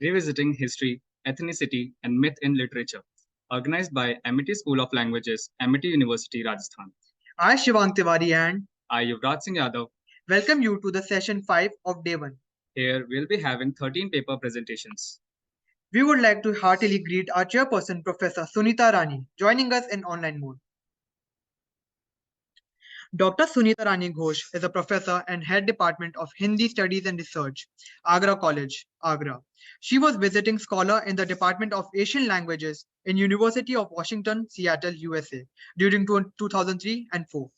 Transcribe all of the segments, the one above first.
Revisiting History, Ethnicity, and Myth in Literature, organized by Amity School of Languages, Amity University, Rajasthan. I, Shivang Tiwari, and I, Yuvraj Singh Yadav, welcome you to the session 5 of day 1. Here we'll be having 13 paper presentations. We would like to heartily greet our chairperson, Professor Sunita Rani, joining us in online mode. Dr. Sunita Rani Ghosh is a professor and head department of Hindi Studies and Research, Agra College, Agra. She was visiting scholar in the Department of Asian Languages in University of Washington, Seattle, USA during 2003 and 4.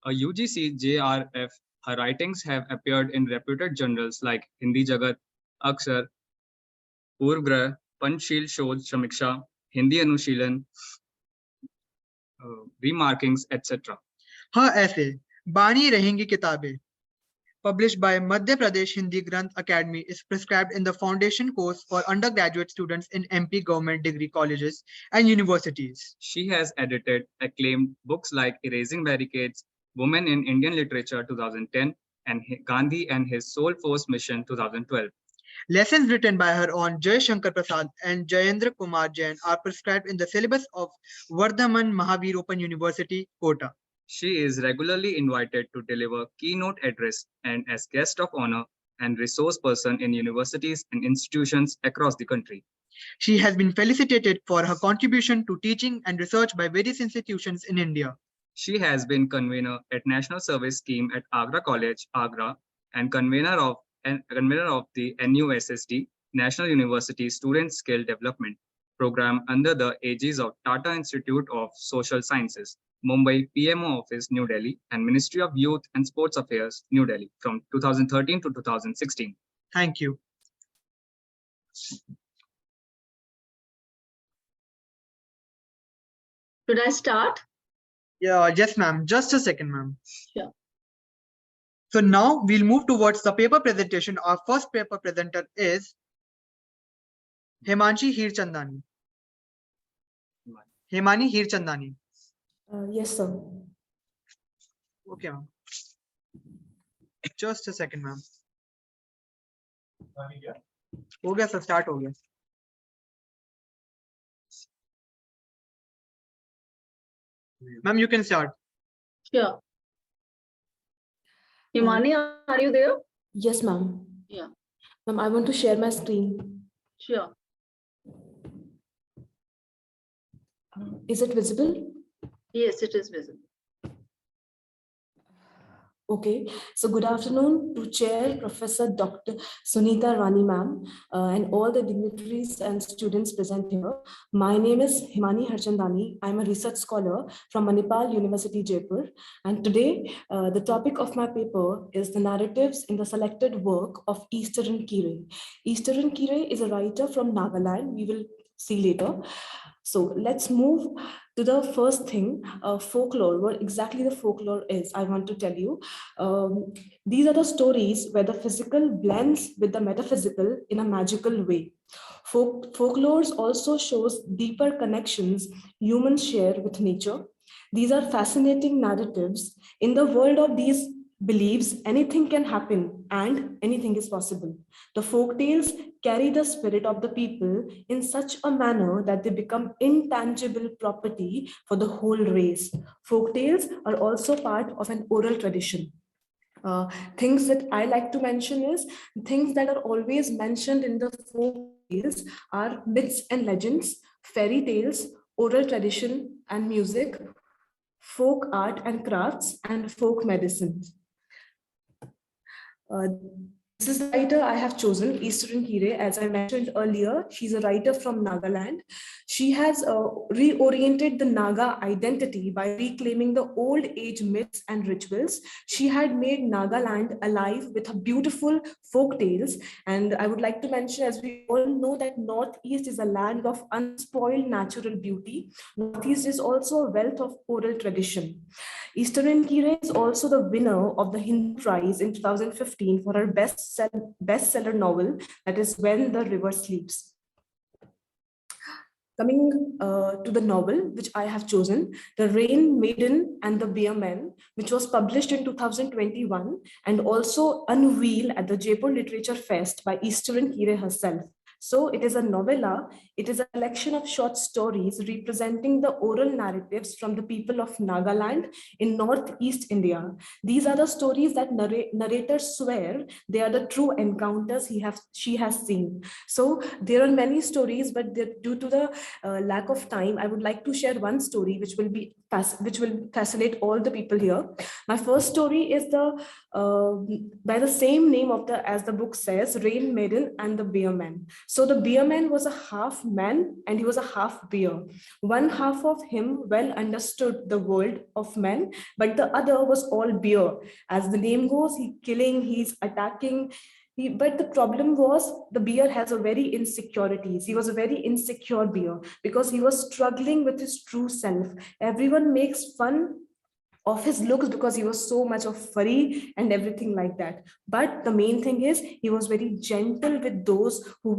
A UGC JRF, her writings have appeared in reputed journals like Hindi Jagat, Aksar, Purvgrah, Panchsheel Shodh Samiksha, Hindi Anushilan, Remarkings, etc. Her essay, Bani Rahengi Kitabe, published by Madhya Pradesh Hindi Granth Academy, is prescribed in the foundation course for undergraduate students in MP government degree colleges and universities. She has edited acclaimed books like Erasing Barricades, Women in Indian Literature 2010, and Gandhi and His Soul Force Mission 2012. Lessons written by her on Jay Shankar Prasad and Jayendra Kumar Jain are prescribed in the syllabus of Vardhaman Mahavir Open University, Kota. She is regularly invited to deliver keynote address and as guest of honor and resource person in universities and institutions across the country. She has been felicitated for her contribution to teaching and research by various institutions in India. She has been convener at National Service Scheme at Agra College, Agra, and convener of the NUSSD, National University Student Skill Development Program under the aegis of Tata Institute of Social Sciences, Mumbai PMO Office, New Delhi, and Ministry of Youth and Sports Affairs, New Delhi, from 2013 to 2016. Thank you. Should I start? Yeah, yes, ma'am. Just a second, ma'am. Sure. So now we'll move towards the paper presentation. Our first paper presenter is Himanshi Hirchandani. Himani Hirchandani. Yes, sir. Okay, ma'am. Just a second, ma'am. हो गया sir, start हो गया. Ma'am, you can start. Sure. Himani, are you there? Yes, ma'am. Yeah. Ma'am, I want to share my screen. Sure. Is it visible? Yes, it is visible. Okay, so good afternoon to Chair Professor Dr. Sunita Rani ma'am and all the dignitaries and students present here. My name is Himani Harchandani. I'm a research scholar from Manipal University, Jaipur. And today, the topic of my paper is the narratives in the selected work of Eastern Kire. Eastern Kire is a writer from Nagaland. We will see later. So let's move to the first thing, folklore. What exactly the folklore is, I want to tell you. These are the stories where the physical blends with the metaphysical in a magical way. Folklore also shows deeper connections humans share with nature. These are fascinating narratives. In the world of these beliefs, anything can happen and anything is possible. The folk tales carry the spirit of the people in such a manner that they become intangible property for the whole race. Folk tales are also part of an oral tradition. Things that I like to mention is things that are always mentioned in the folk tales are myths and legends, fairy tales, oral tradition and music, folk art and crafts, and folk medicine. This is the writer I have chosen, Eastern Kire. As I mentioned earlier, she's a writer from Nagaland. She has reoriented the Naga identity by reclaiming the old age myths and rituals. She had made Nagaland alive with her beautiful folk tales. And I would like to mention, as we all know, that Northeast is a land of unspoiled natural beauty. Northeast is also a wealth of oral tradition. Eastern Kire is also the winner of the Hindu Prize in 2015 for her bestseller novel, that is When the River Sleeps. Coming to the novel, which I have chosen, The Rain Maiden and the Beer Men, which was published in 2021 and also unveiled at the Jaipur Literature Fest by Eastern Kire herself. So it is a novella. It is a collection of short stories representing the oral narratives from the people of Nagaland in Northeast India. These are the stories that narrators swear they are the true encounters she has seen. So there are many stories, but due to the lack of time, I would like to share one story which will fascinate all the people here. My first story is by the same name as the book says, Rain Maiden and the Beer Man. So the beer man was a half man and he was a half beer. One half of him well understood the world of men, but the other was all beer. As the name goes, he's attacking. But the problem was the beer has a very insecurities. He was a very insecure beer because he was struggling with his true self. Everyone makes fun of his looks because he was so much of furry and everything like that. But the main thing is he was very gentle with those who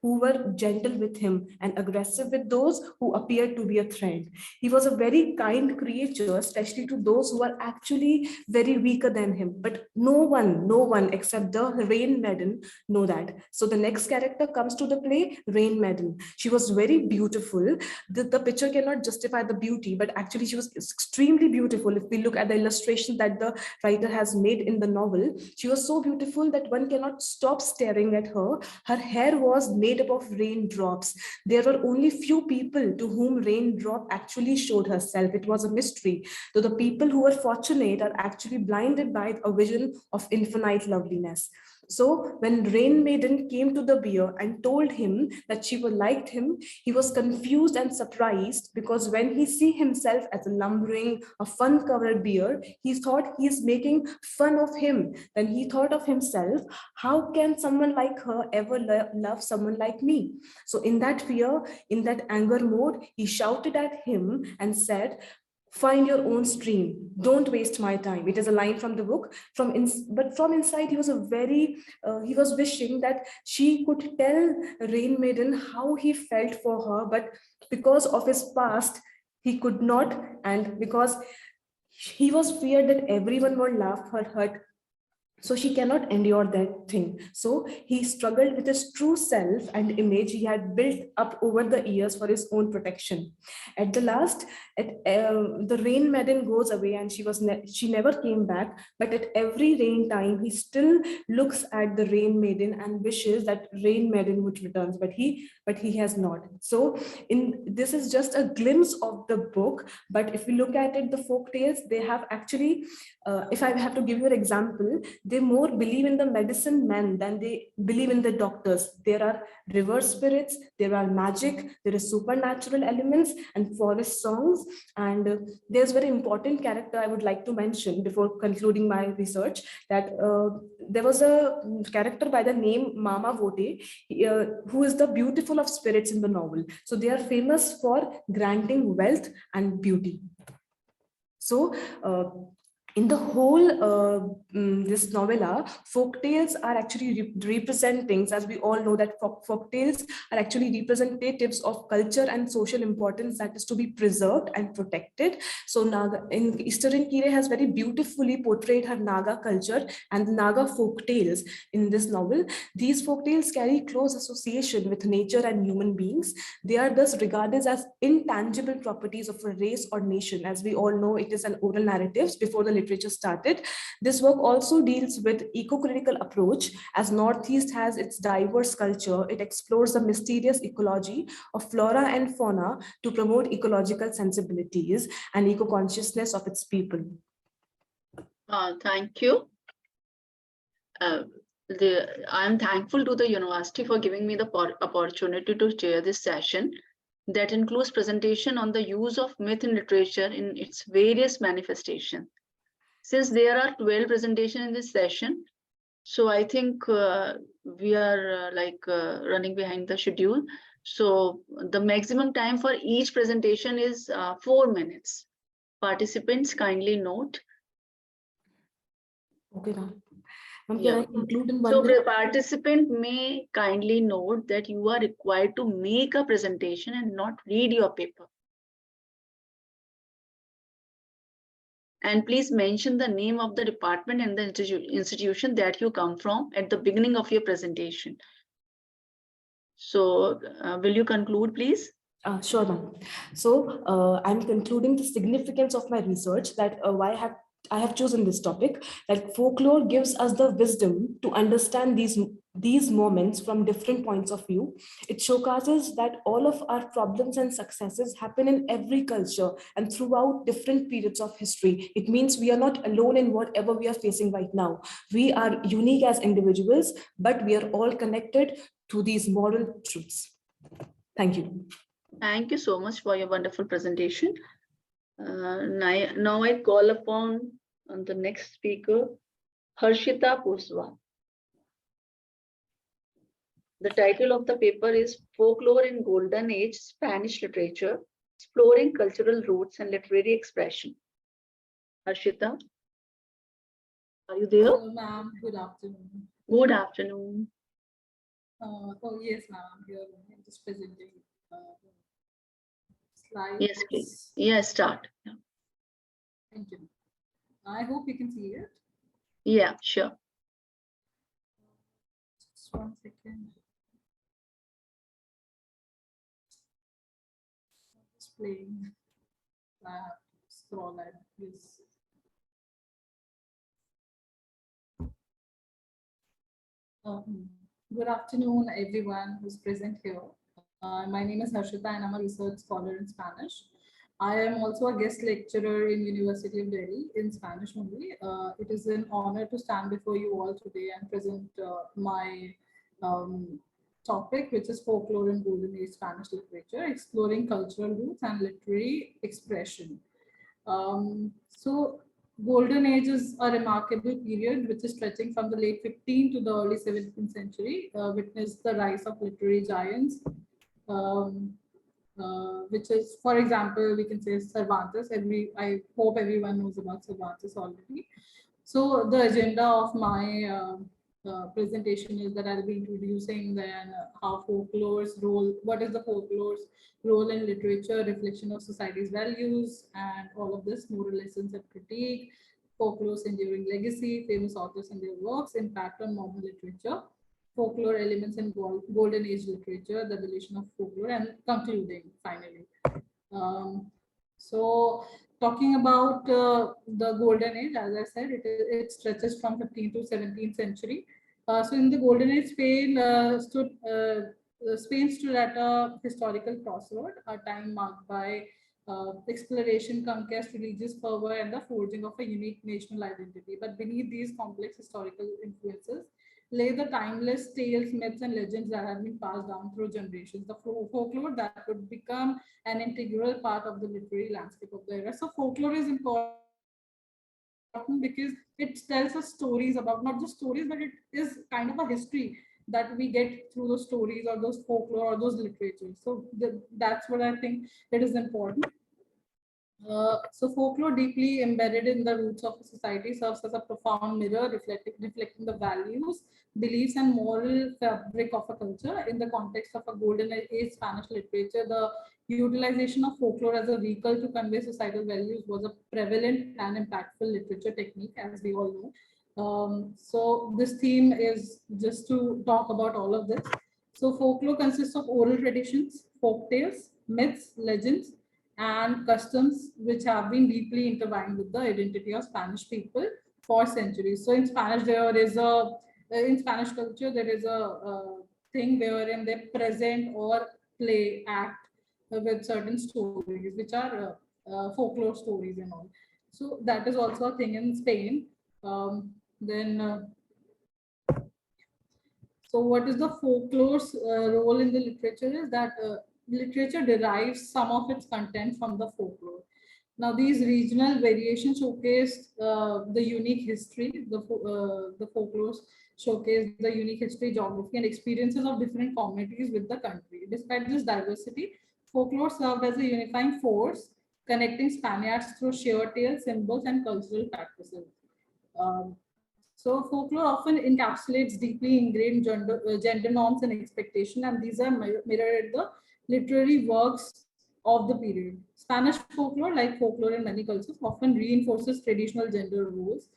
were gentle with him and aggressive with those who appeared to be a threat. He was a very kind creature, especially to those who are actually very weaker than him. But no one except the Rain Maiden know that. So the next character comes to the play, Rain Maiden. She was very beautiful. The picture cannot justify the beauty, but actually she was extremely beautiful. If we look at the illustration that the writer has made in the novel, she was so beautiful that one cannot stop staring at her. Her hair was made up of raindrops. There were only few people to whom raindrop actually showed herself. It was a mystery. So the people who were fortunate are actually blinded by a vision of infinite loveliness. So when Rain Maiden came to the beer and told him that she liked him, he was confused and surprised because when he see himself as a lumbering, a fun-covered beer, he thought he is making fun of him. Then he thought of himself, how can someone like her ever love someone like me? So in that fear, in that anger mode, he shouted at him and said, find your own stream, don't waste my time. It is a line from the book. But from inside he was he was wishing that she could tell Rain Maiden how he felt for her, but because of his past he could not, and because he was feared that everyone would laugh or hurt, so she cannot endure that thing. So he struggled with his true self and image he had built up over the years for his own protection. At the last, the Rain Maiden goes away and she never came back. But at every rain time, he still looks at the Rain Maiden and wishes that Rain Maiden would return. But he has not. So this is just a glimpse of the book. But if we look at it, the folk tales, they have actually, if I have to give you an example, they more believe in the medicine men than they believe in the doctors. There are river spirits, there are magic, there is supernatural elements and forest songs. And there's very important character I would like to mention before concluding my research, that there was a character by the name Mama Vote, who is the beautiful of spirits in the novel. So they are famous for granting wealth and beauty. So in the whole this novella, folk tales are actually representing, as we all know that folk tales are actually representatives of culture and social importance that is to be preserved and protected. So Naga in Eastern Kire has very beautifully portrayed her Naga culture and Naga folk tales in this novel. These folk tales carry close association with nature and human beings. They are thus regarded as intangible properties of a race or nation. As we all know, it is an oral narratives before the literature started. This work also deals with eco-critical approach. As Northeast has its diverse culture, it explores the mysterious ecology of flora and fauna to promote ecological sensibilities and eco-consciousness of its people. Thank you. I am thankful to the university for giving me the opportunity to chair this session that includes presentation on the use of myth in literature in its various manifestations. Since there are 12 presentations in this session, so I think we are running behind the schedule. So the maximum time for each presentation is 4 minutes. Participants kindly note. Okay, ma'am. Yeah. Can I conclude in one So minute? the participant may kindly note that you are required to make a presentation and not read your paper. And please mention the name of the department and the institution that you come from at the beginning of your presentation. So will you conclude, please? Sure, ma'am. So I'm concluding the significance of my research, that why I have chosen this topic, that folklore gives us the wisdom to understand these moments from different points of view. It showcases that all of our problems and successes happen in every culture and throughout different periods of history. It means we are not alone in whatever we are facing right now. We are unique as individuals, but we are all connected to these moral truths. Thank you. Thank you so much for your wonderful presentation. Now I call upon the next speaker, Harshita Puswa. The title of the paper is Folklore in Golden Age Spanish Literature, Exploring Cultural Roots and Literary Expression. Harshita, are you there? Hello, ma'am. Good afternoon. Good afternoon. Oh, yes, ma'am. I'm here. I'm just presenting slides. Yes, please. Yes, start. Thank you. I hope you can see it. Yeah, sure. Just 1 second. Just playing. I have to scroll and please. Good afternoon, everyone who's present here. My name is Harshita and I'm a research scholar in Spanish. I am also a guest lecturer in University of Delhi in Spanish only. It is an honor to stand before you all today and present my topic, which is Folklore in Golden Age Spanish Literature, Exploring Cultural Roots and Literary Expression. So Golden Age is a remarkable period which is stretching from the late 15th to the early 17th century, witnessed the rise of literary giants, which is, for example, we can say Cervantes. I hope everyone knows about Cervantes already. So the agenda of my presentation is that I'll be introducing then how folklore's role, what is the folklore's role in literature, reflection of society's values, and all of this, moral lessons and critique, folklore's enduring legacy, famous authors and their works, impact on modern literature, folklore elements in golden age literature, the evolution of folklore, and concluding finally. So talking about the golden age, as I said, it stretches from 15th to 17th century. So in the golden age, Spain stood at a historical crossroad, a time marked by exploration, conquest, religious fervor, and the forging of a unique national identity. But beneath these complex historical influences lay the timeless tales, myths, and legends that have been passed down through generations. The folklore that would become an integral part of the literary landscape of the era. So folklore is important because it tells us stories about, not just stories, but it is kind of a history that we get through those stories or those folklore or those literatures. So that's what I think it is important. So folklore, deeply embedded in the roots of a society, serves as a profound mirror reflecting the values, beliefs, and moral fabric of a culture. In the context of a golden age Spanish literature, the utilization of folklore as a vehicle to convey societal values was a prevalent and impactful literature technique, as we all know. So this theme is just to talk about all of this. So folklore consists of oral traditions, folk tales, myths, legends, and customs which have been deeply intertwined with the identity of Spanish people for centuries. So in Spanish, in Spanish culture, there is a thing wherein they present or act with certain stories, which are folklore stories and all. So that is also a thing in Spain. So what is the folklore's role in the literature is that literature derives some of its content from the folklore. Now, these regional variations showcase the unique history, the folklores showcase the unique history, geography, and experiences of different communities with the country. Despite this diversity, folklore served as a unifying force, connecting Spaniards through shared tales, symbols, and cultural practices. So folklore often encapsulates deeply ingrained gender norms and expectation, and these are mirrored in the literary works of the period. Spanish folklore, like folklore in many cultures, often reinforces traditional gender roles,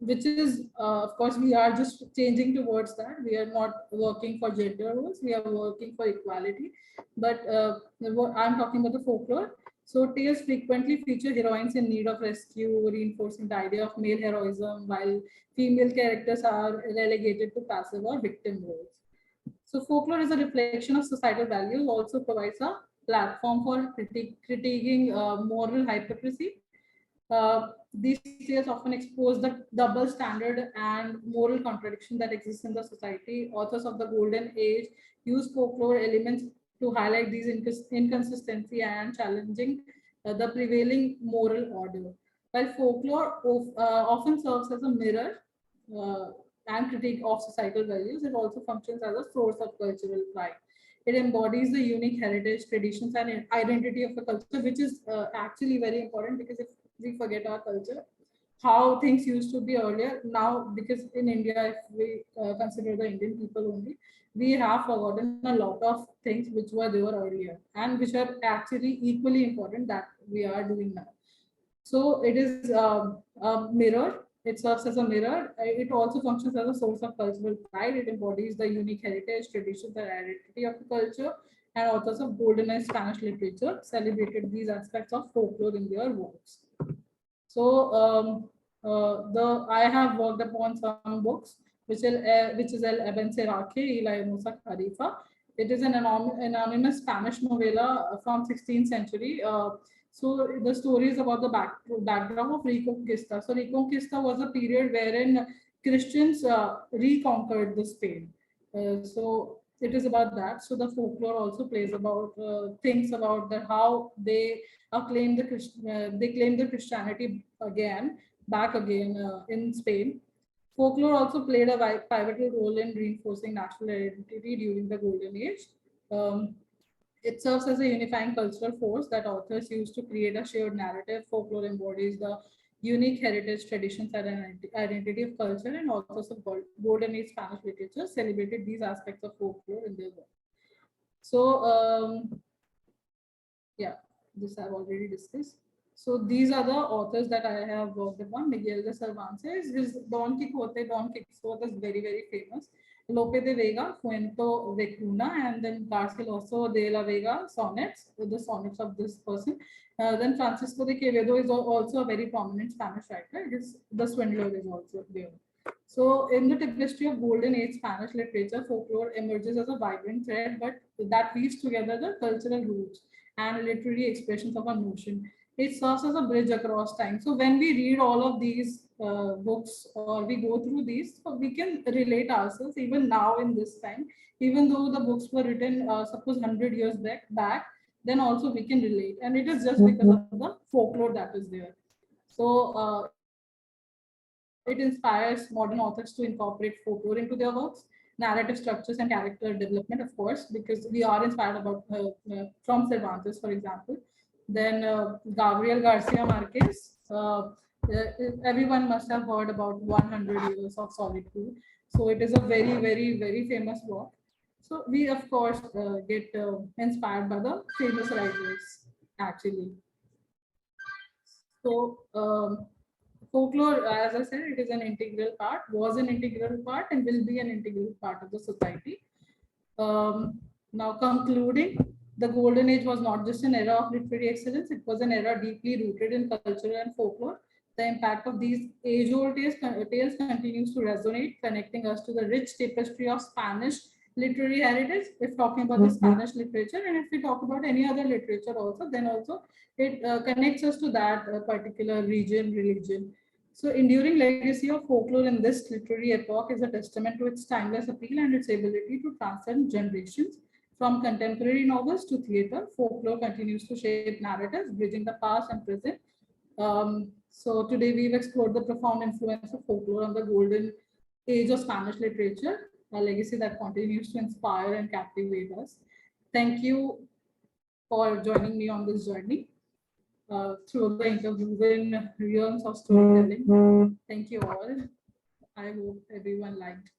which is, of course, we are just changing towards that. We are not working for gender roles, we are working for equality. But what I'm talking about the folklore. So tales frequently feature heroines in need of rescue, reinforcing the idea of male heroism, while female characters are relegated to passive or victim roles. So folklore is a reflection of societal values, also provides a platform for critiquing moral hypocrisy. These tales often expose the double standard and moral contradiction that exists in the society. Authors of the Golden Age use folklore elements to highlight these inconsistency and challenging the prevailing moral order. While folklore often serves as a mirror uh, and critique of societal values, it also functions as a source of cultural pride. It embodies the unique heritage, traditions, and identity of a culture, which is actually very important, because if we forget our culture, how things used to be earlier now, because in India, if we consider the Indian people only, we have forgotten a lot of things which were there earlier and which are actually equally important that we are doing now. So it is a mirror. It serves as a mirror. It also functions as a source of cultural pride. It embodies the unique heritage, traditions, and identity of the culture. And authors of Golden and Spanish literature celebrated these aspects of folklore in their works. So I have worked upon some books, which is El Eben Seraque y la Hermosa Tarifa. It is an anonymous Spanish novella from 16th century. So the story is about the background of Reconquista. So Reconquista was a period wherein Christians reconquered the Spain. So it is about that. So the folklore also plays about things about the how they claim the Christianity back again in Spain. Folklore also played a pivotal role in reinforcing national identity during the Golden Age. Um, it serves as a unifying cultural force that authors use to create a shared narrative. Folklore embodies the unique heritage, traditions, and identity of culture, and authors of Golden Age Spanish literature celebrated these aspects of folklore in their work. So, yeah, this I've already discussed. So these are the authors that I have worked upon. Miguel de Cervantes, his Don Quixote is very, very famous. Lope de Vega, Fuento Vecuna, and then Garcilaso de la Vega sonnets, the sonnets of this person. Then Francisco de Quevedo is also a very prominent Spanish writer. The Swindler is also there. So in the tapestry of Golden Age Spanish literature, folklore emerges as a vibrant thread, but that weaves together the cultural roots and literary expressions of a notion. It serves as a bridge across time. So when we read all of these books or we go through these, so we can relate ourselves even now in this time, even though the books were written, suppose 100 years back, then also we can relate. And it is just because of the folklore that is there. So it inspires modern authors to incorporate folklore into their works, narrative structures, and character development, of course, because we are inspired from Cervantes, for example. Then Gabriel Garcia Marquez. Everyone must have heard about 100 Years of Solitude. So it is a very, very, very famous work. So we, of course, get inspired by the famous writers, actually. So folklore, as I said, it is an integral part, was an integral part, and will be an integral part of the society. Now concluding, the Golden Age was not just an era of literary excellence, it was an era deeply rooted in culture and folklore. The impact of these age-old tales continues to resonate, connecting us to the rich tapestry of Spanish literary heritage, if talking about the Spanish literature, and if we talk about any other literature also, then also it connects us to that particular region, religion. So enduring legacy of folklore in this literary epoch is a testament to its timeless appeal and its ability to transcend generations. From contemporary novels to theater, folklore continues to shape narratives, bridging the past and present. So today we've explored the profound influence of folklore on the golden age of Spanish literature, a legacy that continues to inspire and captivate us. Thank you for joining me on this journey through the interwoven realms of storytelling. Thank you all. I hope everyone liked.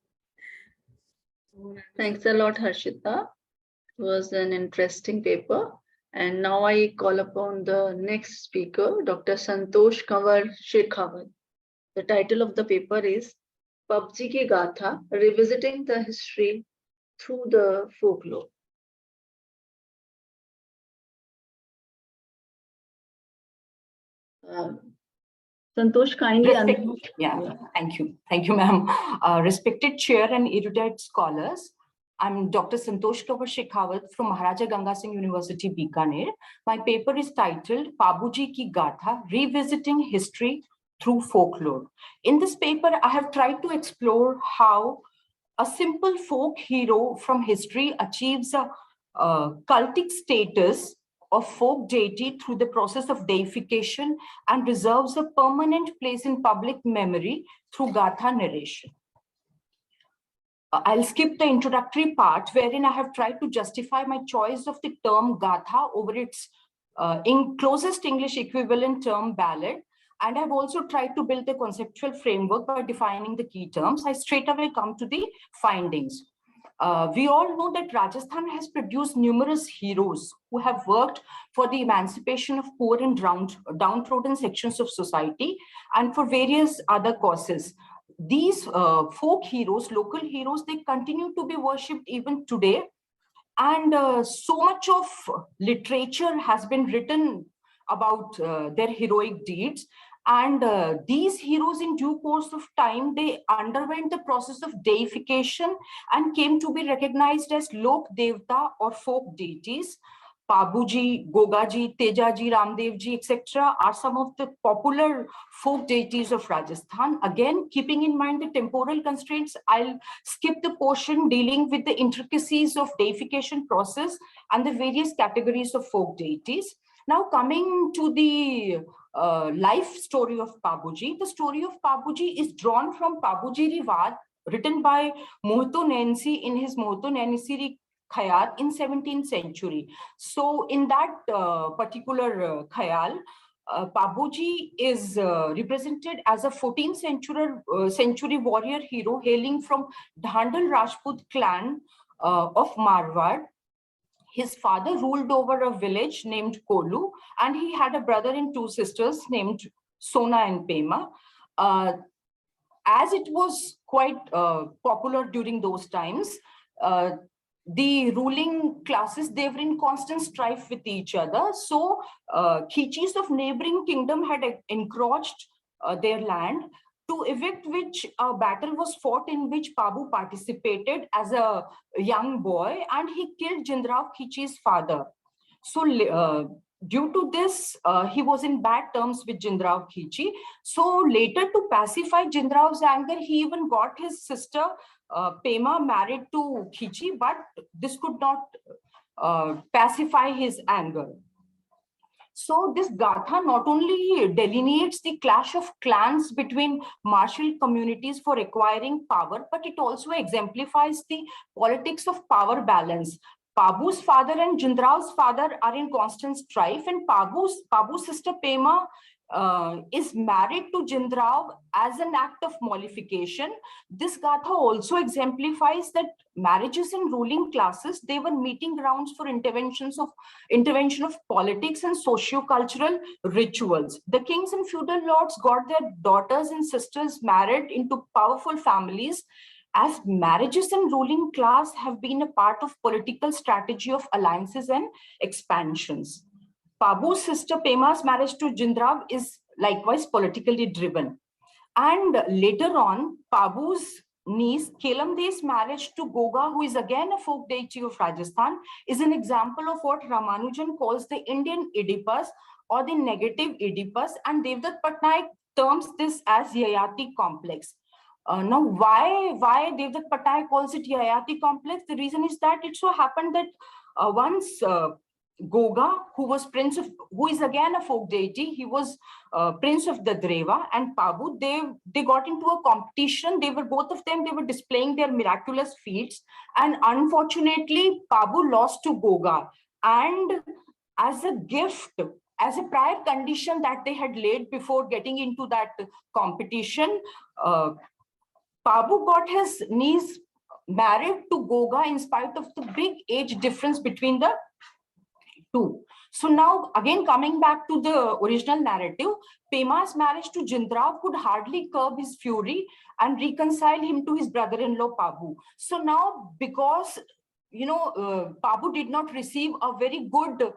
Thanks a lot, Harshita. It was an interesting paper. And now I call upon the next speaker, Dr. Santosh Kanwar Shekhawat. The title of the paper is PUBG Ki Gatha, Revisiting the History Through the Folklore. Santosh, kindly unmute. Yeah, thank you. Thank you, ma'am. Respected chair and erudite scholars, I'm Dr. Santosh Kumar Shekhawat from Maharaja Ganga Singh University, Bikaner. My paper is titled Babuji Ki Gatha, Revisiting History Through Folklore. In this paper, I have tried to explore how a simple folk hero from history achieves a cultic status of folk deity through the process of deification and reserves a permanent place in public memory through Gatha narration. I'll skip the introductory part wherein I have tried to justify my choice of the term Gatha over its closest English equivalent term ballad. And I've also tried to build the conceptual framework by defining the key terms. I straight away come to the findings. We all know that Rajasthan has produced numerous heroes who have worked for the emancipation of poor and downtrodden sections of society and for various other causes. These folk heroes, local heroes, they continue to be worshipped even today. And so much of literature has been written about their heroic deeds. And these heroes, in due course of time, they underwent the process of deification and came to be recognized as Lok Devta or folk deities. Pabuji, Gogaji, Tejaji, Ramdevji, etc. are some of the popular folk deities of Rajasthan. Again, keeping in mind the temporal constraints, I'll skip the portion dealing with the intricacies of deification process and the various categories of folk deities. Now coming to the life story of Pabuji. The story of Pabuji is drawn from Pabuji Rivad, written by Mohto Nainsi in his Mohto Nainsi Khayal in 17th century. So in that particular Khayal, Pabuji is represented as a 14th century warrior hero hailing from Dhandal Rajput clan of Marwar. His father ruled over a village named Kolu, and he had a brother and two sisters named Sona and Pema. As it was quite popular during those times, the ruling classes, they were in constant strife with each other. So Khichis of neighboring kingdom had encroached their land, to evict which a battle was fought in which Pabu participated as a young boy, and he killed Jindrao Khichi's father. So due to this, he was in bad terms with Jindrao Khichi. So later, to pacify Jindrao's anger, he even got his sister Pema married to Khichi, but this could not pacify his anger. So this Gatha not only delineates the clash of clans between martial communities for acquiring power, but it also exemplifies the politics of power balance. Pabu's father and Jindrao's father are in constant strife, and Pabu's sister Pema is married to Jindrao as an act of mollification. This Gatha also exemplifies that marriages in ruling classes, they were meeting grounds for intervention of politics and socio-cultural rituals. The kings and feudal lords got their daughters and sisters married into powerful families, as marriages in ruling class have been a part of political strategy of alliances and expansions. Pabu's sister Pema's marriage to Jindrao is likewise politically driven. And later on, Pabu's niece Kelamde's marriage to Goga, who is again a folk deity of Rajasthan, is an example of what Ramanujan calls the Indian Oedipus or the negative Oedipus, and Devdutt Patnaik terms this as Yayati complex. Now, why Devdutt Patnaik calls it Yayati complex? The reason is that it so happened that once Goga, who is again a folk deity, he was prince of the Dreva, and Pabu, they got into a competition. Both of them were displaying their miraculous feats, and unfortunately, Pabu lost to Goga. And as a gift, as a prior condition that they had laid before getting into that competition, Pabu got his niece married to Goga in spite of the big age difference between the too. So now again coming back to the original narrative, Pema's marriage to Jindrao could hardly curb his fury and reconcile him to his brother-in-law Pabu. So now, because Pabu did not receive a very good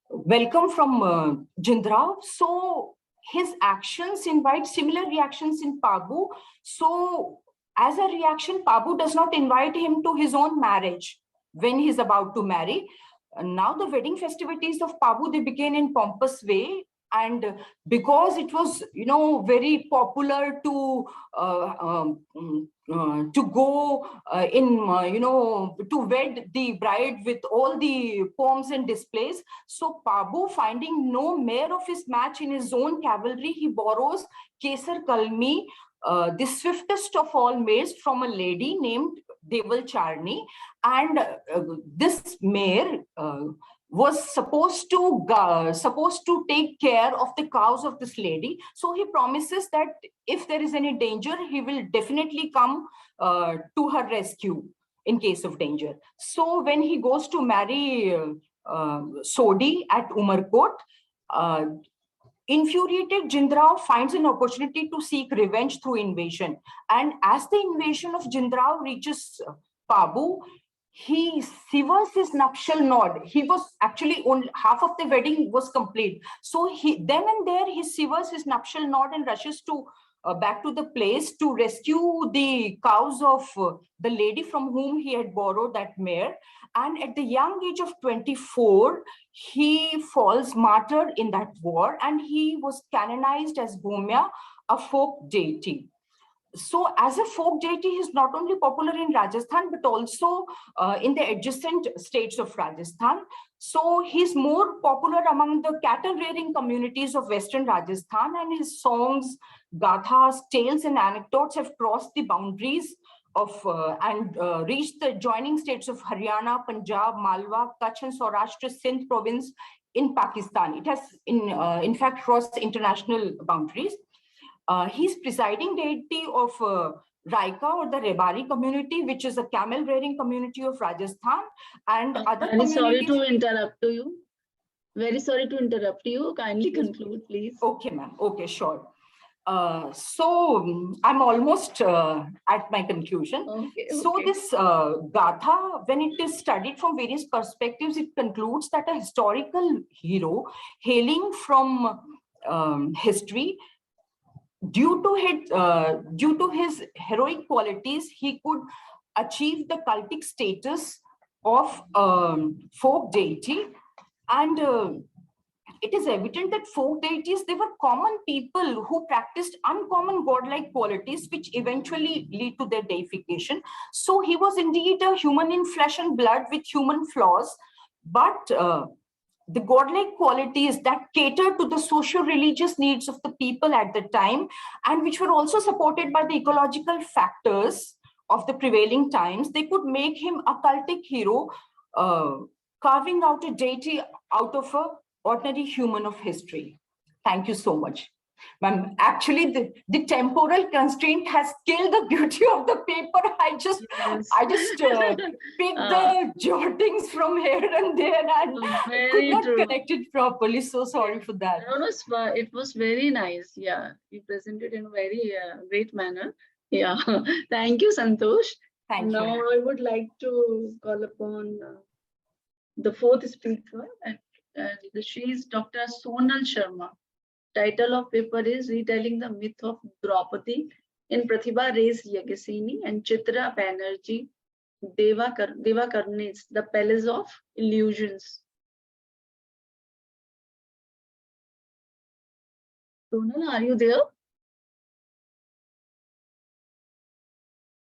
welcome from Jindrao, so his actions invite similar reactions in Pabu. So as a reaction, Pabu does not invite him to his own marriage when he's about to marry. Now the wedding festivities of Pabu, they began in pompous way. And because it was, very popular to go to wed the bride with all the pomps and displays. So Pabu, finding no mare of his match in his own cavalry, he borrows Kesar Kalmi, the swiftest of all mares, from a lady named Deval Charni. And this mare was supposed to take care of the cows of this lady. So he promises that if there is any danger, he will definitely come to her rescue in case of danger. So when he goes to marry Sodi at Umarkot, infuriated Jindrao finds an opportunity to seek revenge through invasion. And as the invasion of Jindrao reaches Pabu, he severs his nuptial knot. He was actually only half of the wedding was complete. So then and there he severs his nuptial knot and rushes to back to the place to rescue the cows of the lady from whom he had borrowed that mare. And at the young age of 24, he falls martyr in that war, and he was canonized as Bhumya, a folk deity. So as a folk deity, he is not only popular in Rajasthan, but also in the adjacent states of Rajasthan. So he's more popular among the cattle rearing communities of Western Rajasthan, and his songs, gathas, tales, and anecdotes have crossed the boundaries of and reached the adjoining states of Haryana, Punjab, Malwa, Kutch, and Saurashtra Sindh province in Pakistan. It has in fact crossed international boundaries. He's presiding deity of Raika, or the Rebari community, which is a camel rearing community of Rajasthan, and other Very sorry communities. to interrupt you. Very sorry to interrupt you. Kindly conclude, please. Okay, ma'am. Okay, sure. So I'm almost at my conclusion. Okay, So okay. this Gatha, when it is studied from various perspectives, it concludes that a historical hero hailing from history, due to his heroic qualities, he could achieve the cultic status of folk deity. And it is evident that folk deities, they were common people who practiced uncommon godlike qualities, which eventually lead to their deification. So he was indeed a human in flesh and blood with human flaws, but the godlike qualities that cater to the socio-religious needs of the people at the time, and which were also supported by the ecological factors of the prevailing times, they could make him a cultic hero, carving out a deity out of an ordinary human of history. Thank you so much. Ma'am, actually the temporal constraint has killed the beauty of the paper. I just picked the jottings from here and there, and could not connect it properly. So sorry for that. No, it was very nice. Yeah, you presented in a very great manner. Yeah, thank you, Santosh. Thank Now you. I would like to call upon the fourth speaker, and she is Dr. Sonal Sharma. Title of paper is Retelling the Myth of Draupadi in Pratibha Ray's Yagasini and Chitra Banerjee Deva Karnis, The Palace of Illusions. Sonal, are you there?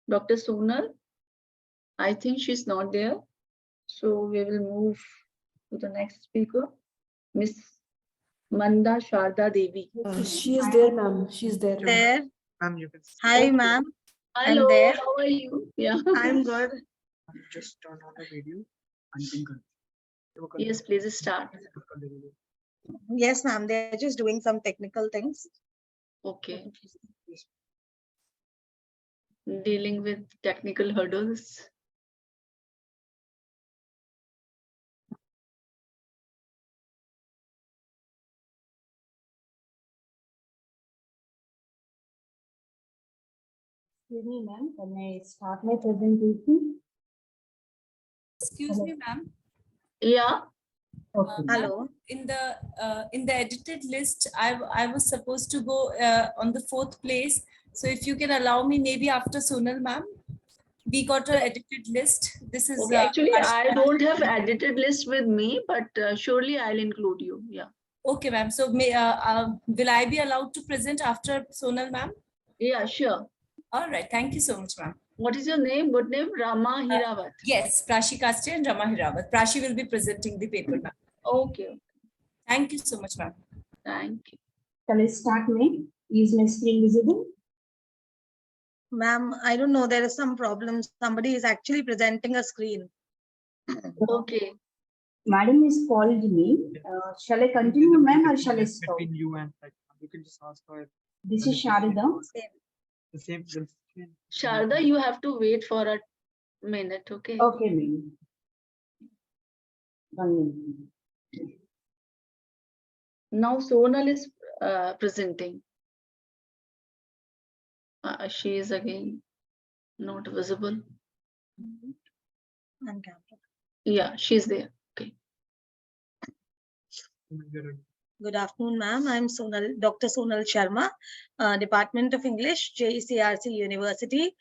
Dr. Sonal? I think she's not there. So we will move to the next speaker, Miss Manda Sharda Devi. She is there, ma'am. She's there. There. Ma'am, you can Hi, Okay. ma'am. Hello, there. how are you? Yeah. I'm good. just turn on the video and you can Yes, please start. Yes, ma'am. They're just doing some technical things. Okay. Dealing with technical hurdles. Excuse me, ma'am, can I start my presentation? Excuse me, ma'am. Yeah, Okay. Ma'am, Hello. in the edited list, I was supposed to go on the 4th place. So if you can allow me, maybe after Sonal, ma'am. We got an edited list. This is okay. Actually, I Ashika. don't have edited list with me, but surely I'll include you. Yeah. Okay, ma'am. So will I be allowed to present after Sonal, ma'am? Yeah, sure. All right. Thank you so much, ma'am. What is your name? Good name? Rama Hirawat. Yes, Prashi Kaste and Rama Hirawat. Prashi will be presenting the paper, ma'am. Okay. Thank you so much, ma'am. Thank you. Shall I start, ma'am? Is my screen visible? Ma'am, I don't know, there is some problem. Somebody is actually presenting a screen. Okay. Madam is called me. Shall I continue, ma'am, or shall I stop? Between you and like, you can just ask her. This is Sharada. The same. Sharda, you have to wait for a minute. Okay. Okay, ma'am. 1 minute. Now Sonal is presenting. She is again not visible. On camera. Yeah, she's there. Okay. Good afternoon, ma'am. I'm Sonal, Dr. Sonal Sharma, Department of English, JCRC University.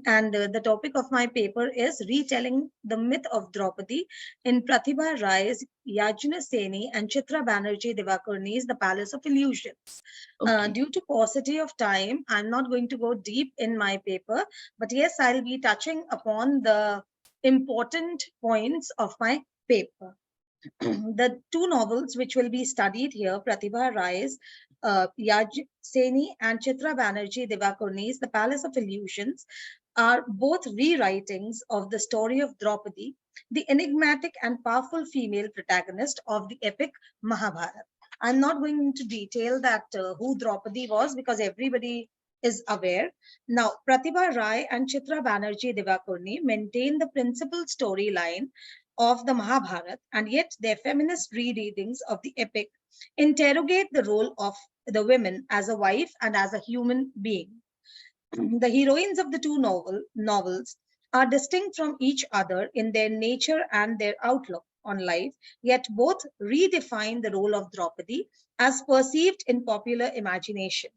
And the topic of my paper is retelling the myth of Draupadi in Pratibha Rai's Yajna Seni and Chitra Banerjee Divakaruni's The Palace of Illusions. Okay. Due to paucity of time, I'm not going to go deep in my paper, but yes, I'll be touching upon the important points of my paper. The two novels which will be studied here, Pratibha Rai's Yaj Seni and Chitra Banerjee Divakaruni's The Palace of Illusions, are both rewritings of the story of Draupadi, the enigmatic and powerful female protagonist of the epic Mahabharata. I'm not going into detail that who Draupadi was because everybody is aware. Now, Pratibha Rai and Chitra Banerjee Divakaruni maintain the principal storyline of the Mahabharata, and yet their feminist rereadings of the epic interrogate the role of the women as a wife and as a human being. The heroines of the two novels are distinct from each other in their nature and their outlook on life, yet both redefine the role of Draupadi as perceived in popular imagination.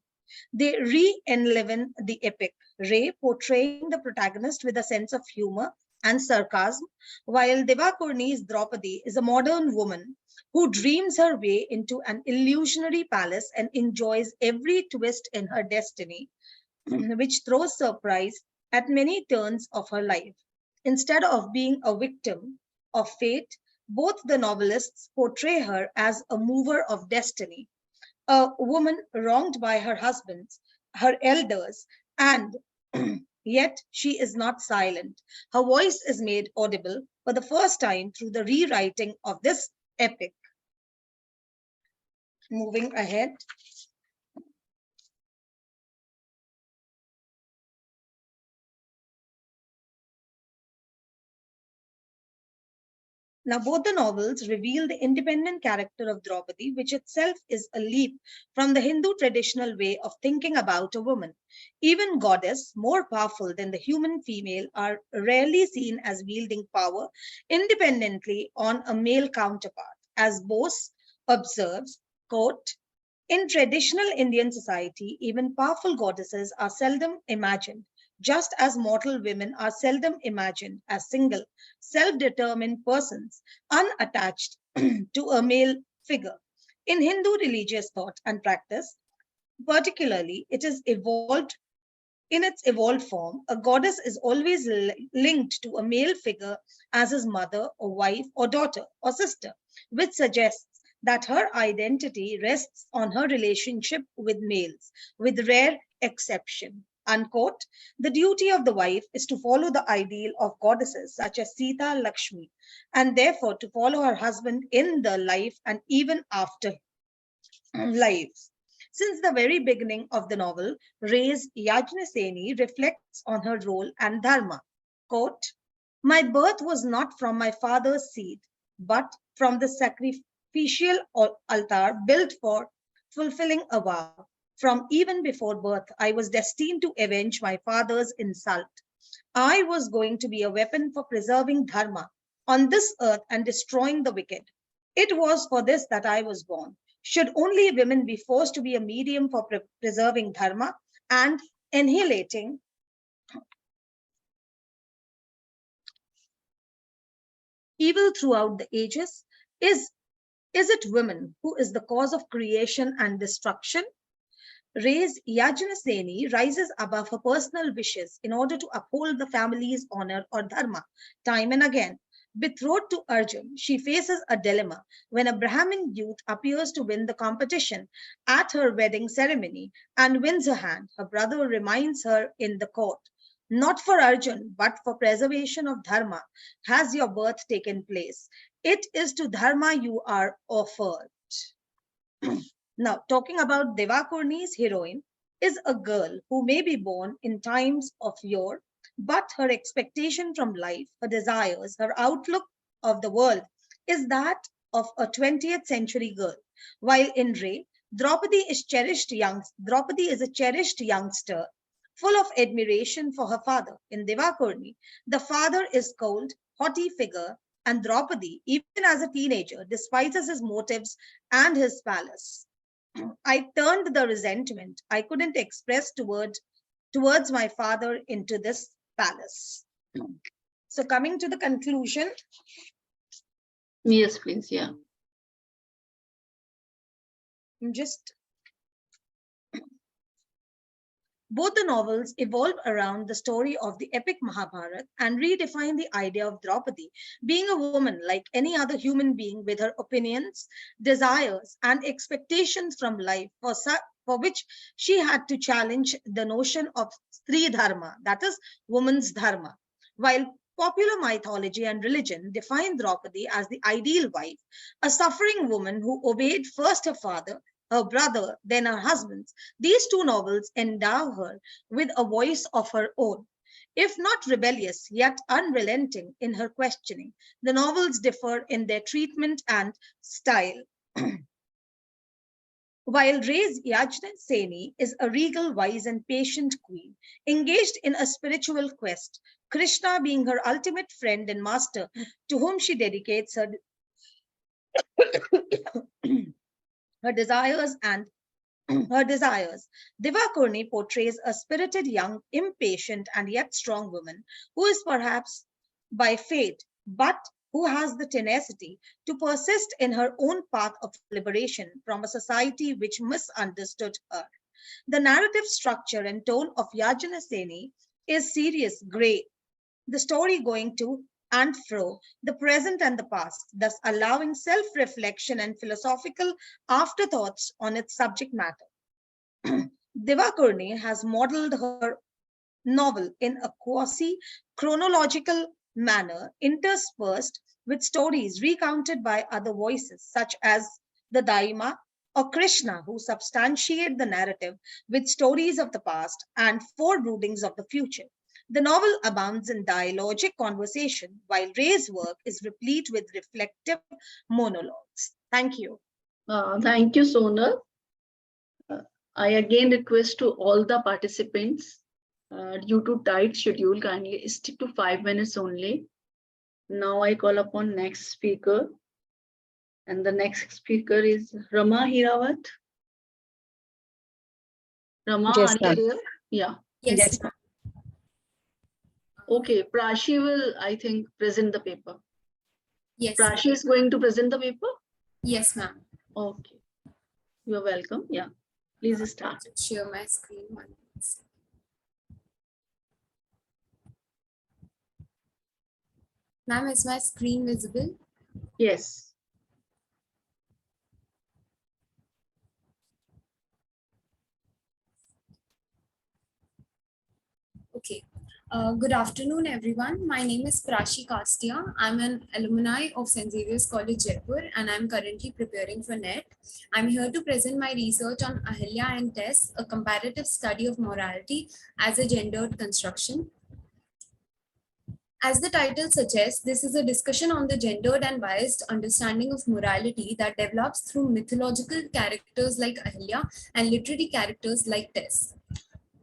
They re-enliven the epic, Ray portraying the protagonist with a sense of humor and sarcasm, while Divakaruni's Draupadi is a modern woman who dreams her way into an illusionary palace and enjoys every twist in her destiny, which throws surprise at many turns of her life. Instead of being a victim of fate, both the novelists portray her as a mover of destiny, a woman wronged by her husbands, her elders, and yet she is not silent. Her voice is made audible for the first time through the rewriting of this epic. Moving ahead. Now, both the novels reveal the independent character of Draupadi, which itself is a leap from the Hindu traditional way of thinking about a woman. Even goddess, more powerful than the human female, are rarely seen as wielding power independently on a male counterpart. As Bose observes, quote, in traditional Indian society, even powerful goddesses are seldom imagined, just as mortal women are seldom imagined as single, self-determined persons, unattached to a male figure. In Hindu religious thought and practice, particularly, it is evolved in its evolved form. A goddess is always linked to a male figure as his mother or wife or daughter or sister, which suggests that her identity rests on her relationship with males, with rare exception. Unquote. The duty of the wife is to follow the ideal of goddesses such as Sita Lakshmi, and therefore to follow her husband in the life and even after lives. Since the very beginning of the novel, Ray's Yajna Seni reflects on her role and dharma. Quote, my birth was not from my father's seed, but from the sacrificial altar built for fulfilling a vow. From even before birth, I was destined to avenge my father's insult. I was going to be a weapon for preserving dharma on this earth and destroying the wicked. It was for this that I was born. Should only women be forced to be a medium for preserving dharma and annihilating evil throughout the ages? Is it women who is the cause of creation and destruction? Yajna Seni rises above her personal wishes in order to uphold the family's honor or dharma. Time and again, betrothed to Arjun, she faces a dilemma when a Brahmin youth appears to win the competition at her wedding ceremony and wins her hand. Her brother reminds her in the court, not for Arjun, but for preservation of dharma, has your birth taken place. It is to dharma you are offered. Now, talking about Devakurni's heroine is a girl who may be born in times of yore, but her expectation from life, her desires, her outlook of the world is that of a 20th century girl. While in Ray, Draupadi is a cherished youngster, full of admiration for her father. In Devakurni, the father is cold, haughty figure, and Draupadi, even as a teenager, despises his motives and his palace. I turned the resentment I couldn't express towards my father into this palace. So coming to the conclusion. Yes, please. Yeah. Both the novels evolve around the story of the epic Mahabharata and redefine the idea of Draupadi being a woman like any other human being with her opinions, desires, and expectations from life for which she had to challenge the notion of Stri Dharma, that is, woman's dharma. While popular mythology and religion define Draupadi as the ideal wife, a suffering woman who obeyed first her father, her brother, then her husband, these two novels endow her with a voice of her own. If not rebellious, yet unrelenting in her questioning, the novels differ in their treatment and style. While Ray's Yajna Seni is a regal, wise, and patient queen, engaged in a spiritual quest, Krishna being her ultimate friend and master, to whom she dedicates her desires. Devakurni portrays a spirited, young, impatient, and yet strong woman who is perhaps by fate, but who has the tenacity to persist in her own path of liberation from a society which misunderstood her. The narrative structure and tone of Yajna Seni is serious, grey, the story going to and fro, the present and the past, thus allowing self-reflection and philosophical afterthoughts on its subject matter. Devakurni has modeled her novel in a quasi-chronological manner, interspersed with stories recounted by other voices, such as the Daima or Krishna, who substantiate the narrative with stories of the past and forebodings of the future. The novel abounds in dialogic conversation, while Ray's work is replete with reflective monologues. Thank you. Thank you, Sonal. I again request to all the participants, due to tight schedule, kindly stick to 5 minutes only. Now I call upon next speaker. And the next speaker is Rama Hirawat. Rama, Yes, are you there? Yeah. Yes. Okay, Prashi will, I think, present the paper. Yes. Prashi is going to present the paper? Yes, ma'am. Okay. You're welcome. Yeah. Please start. Share my screen. Ma'am, is my screen visible? Yes. Okay. Good afternoon, everyone. My name is Prashi Kastia. I'm an alumni of St. Xavier's College, Jaipur, and I'm currently preparing for NET. I'm here to present my research on Ahilya and Tess, a comparative study of morality as a gendered construction. As the title suggests, this is a discussion on the gendered and biased understanding of morality that develops through mythological characters like Ahilya and literary characters like Tess.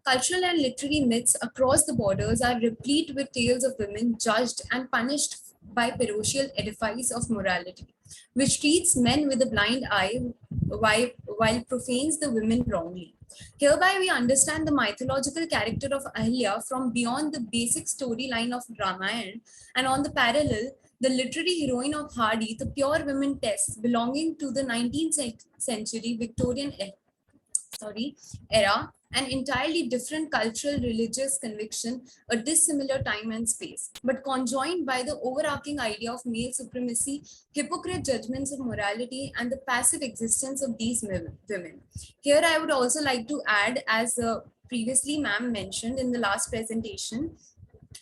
Cultural and literary myths across the borders are replete with tales of women judged and punished by parochial edifice of morality, which treats men with a blind eye while profanes the women wrongly. Hereby, we understand the mythological character of Ahilya from beyond the basic storyline of Ramayana, and on the parallel, the literary heroine of Hardy, the pure women Tess, belonging to the 19th century Victorian era, an entirely different cultural religious conviction, a dissimilar time and space, but conjoined by the overarching idea of male supremacy, hypocrite judgments of morality, and the passive existence of these women. Here, I would also like to add, as previously ma'am mentioned in the last presentation,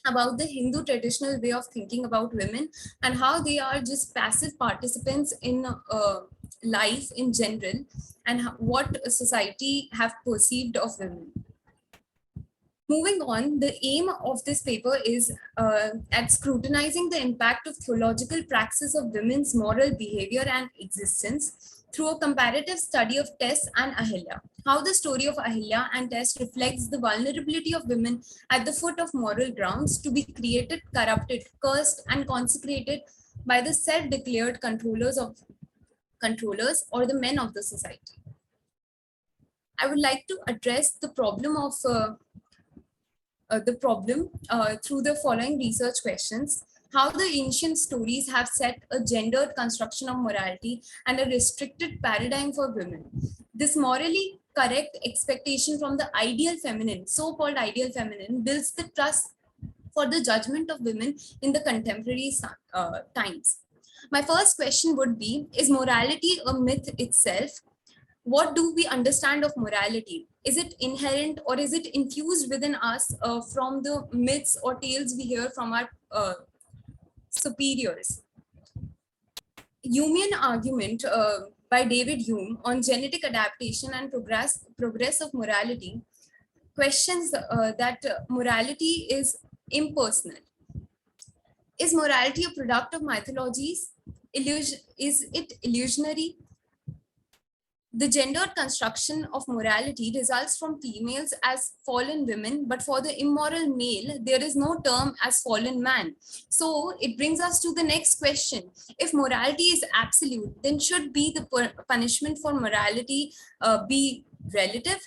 about the Hindu traditional way of thinking about women and how they are just passive participants in life in general, and what society have perceived of women. Moving on, the aim of this paper is at scrutinizing the impact of theological praxis of women's moral behavior and existence through a comparative study of Tess and Ahilya. How the story of Ahilya and Tess reflects the vulnerability of women at the foot of moral grounds to be created, corrupted, cursed, and consecrated by the self-declared controllers or the men of the society. I would like to address the problem of through the following research questions: how the ancient stories have set a gendered construction of morality and a restricted paradigm for women. This morally correct expectation from the ideal feminine, so-called ideal feminine, builds the trust for the judgment of women in the contemporary times. My first question would be, is morality a myth itself? What do we understand of morality? Is it inherent or is it infused within us from the myths or tales we hear from our superiors? Humean argument by David Hume on genetic adaptation and progress of morality questions that morality is impersonal. Is morality a product of mythologies? Is it illusionary? The gendered construction of morality results from females as fallen women, but for the immoral male, there is no term as fallen man. So it brings us to the next question. If morality is absolute, then should be the punishment for morality be relative?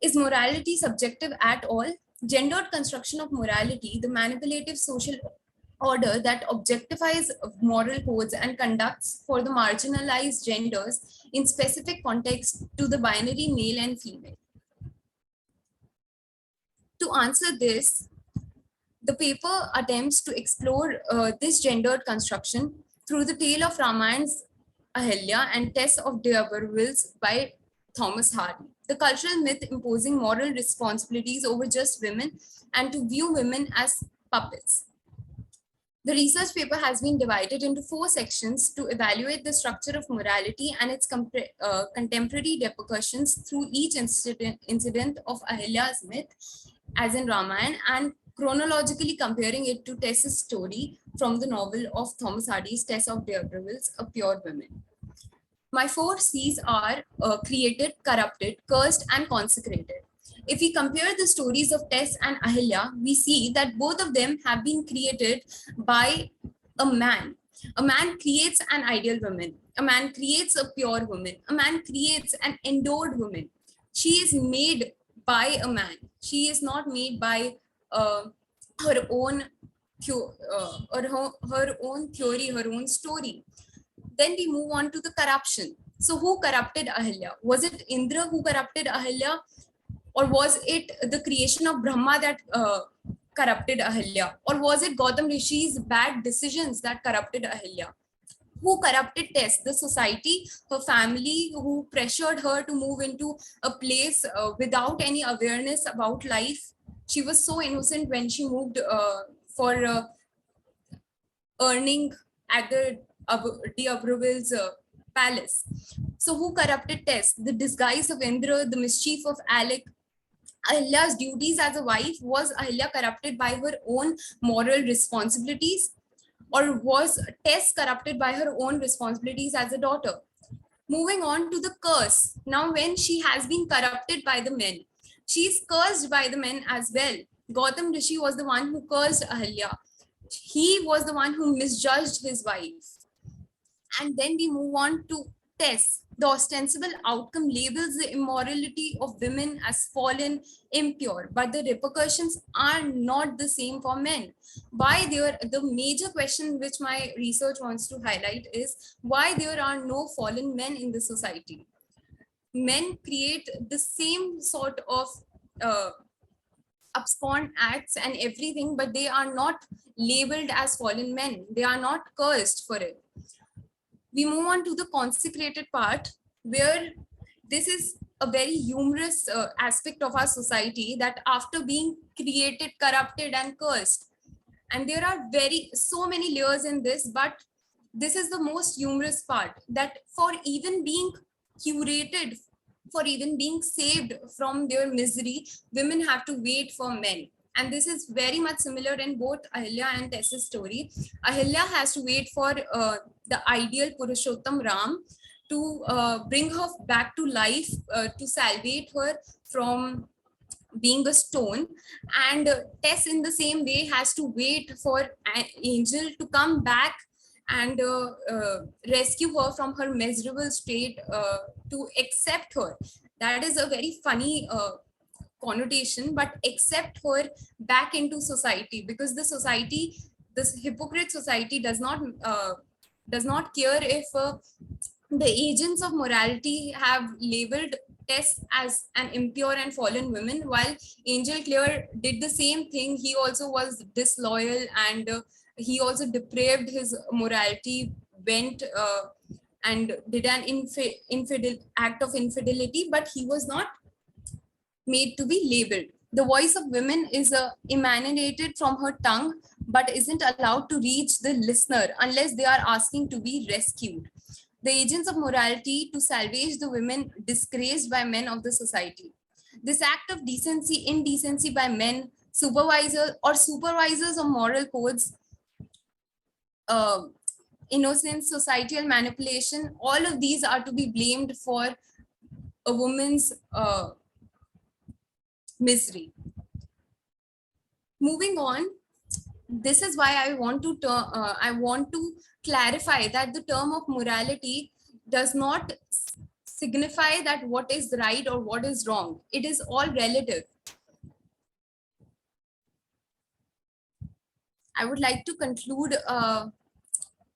Is morality subjective at all? Gendered construction of morality, the manipulative social order that objectifies moral codes and conducts for the marginalized genders in specific context to the binary male and female. To answer this, the paper attempts to explore this gendered construction through the tale of Ramayana's Ahilya and Tess of D'Urberville's by Thomas Hardy. The cultural myth imposing moral responsibilities over just women and to view women as puppets. The research paper has been divided into 4 sections to evaluate the structure of morality and its contemporary repercussions through each incident of Ahilya's myth, as in Ramayana, and chronologically comparing it to Tess's story from the novel of Thomas Hardy's Tess of D'Urberville's A Pure Woman. My 4 C's are created, corrupted, cursed, and consecrated. If we compare the stories of Tess and Ahilya, we see that both of them have been created by a man. A man creates an ideal woman. A man creates a pure woman. A man creates an endowed woman. She is made by a man. She is not made by her own theory, her own story. Then we move on to the corruption. So who corrupted Ahilya? Was it Indra who corrupted Ahilya? Or was it the creation of Brahma that corrupted Ahilya? Or was it Gautam Rishi's bad decisions that corrupted Ahilya? Who corrupted Tess? The society, her family, who pressured her to move into a place without any awareness about life. She was so innocent when she moved for earning at the D'Urberville's palace. So who corrupted Tess? The disguise of Indra, the mischief of Alec, Ahilya's duties as a wife? Was Ahilya corrupted by her own moral responsibilities? Or was Tess corrupted by her own responsibilities as a daughter? Moving on to the curse. Now, when she has been corrupted by the men, she is cursed by the men as well. Gautam Rishi was the one who cursed Ahilya. He was the one who misjudged his wife. And then we move on to Tess. The ostensible outcome labels the immorality of women as fallen, impure, but the repercussions are not the same for men. Why there? The major question which my research wants to highlight is why there are no fallen men in the society. Men create the same sort of abscond acts and everything, but they are not labeled as fallen men. They are not cursed for it. We move on to the consecrated part, where this is a very humorous aspect of our society, that after being created, corrupted and cursed, and there are so many layers in this, but this is the most humorous part, that for even being curated, for even being saved from their misery, women have to wait for men. And this is very much similar in both Ahilya and Tess's story. Ahilya has to wait for the ideal Purushottam Ram to bring her back to life, to salvate her from being a stone. And Tess in the same way has to wait for an angel to come back and rescue her from her miserable state, to accept her. That is a very funny connotation, but accept her back into society, because the society, this hypocrite society, does not care if the agents of morality have labeled Tess as an impure and fallen woman, while Angel Clare did the same thing. He also was disloyal, and he also depraved his morality, went and did an act of infidelity, but he was not made to be labeled. The voice of women is emanated from her tongue, but isn't allowed to reach the listener unless they are asking to be rescued. The agents of morality to salvage the women disgraced by men of the society. This act of indecency by men, supervisors of moral codes, innocence, societal manipulation, all of these are to be blamed for a woman's misery. Moving on, this is why I want to clarify that the term of morality does not signify that what is right or what is wrong. It is all relative. I would like to conclude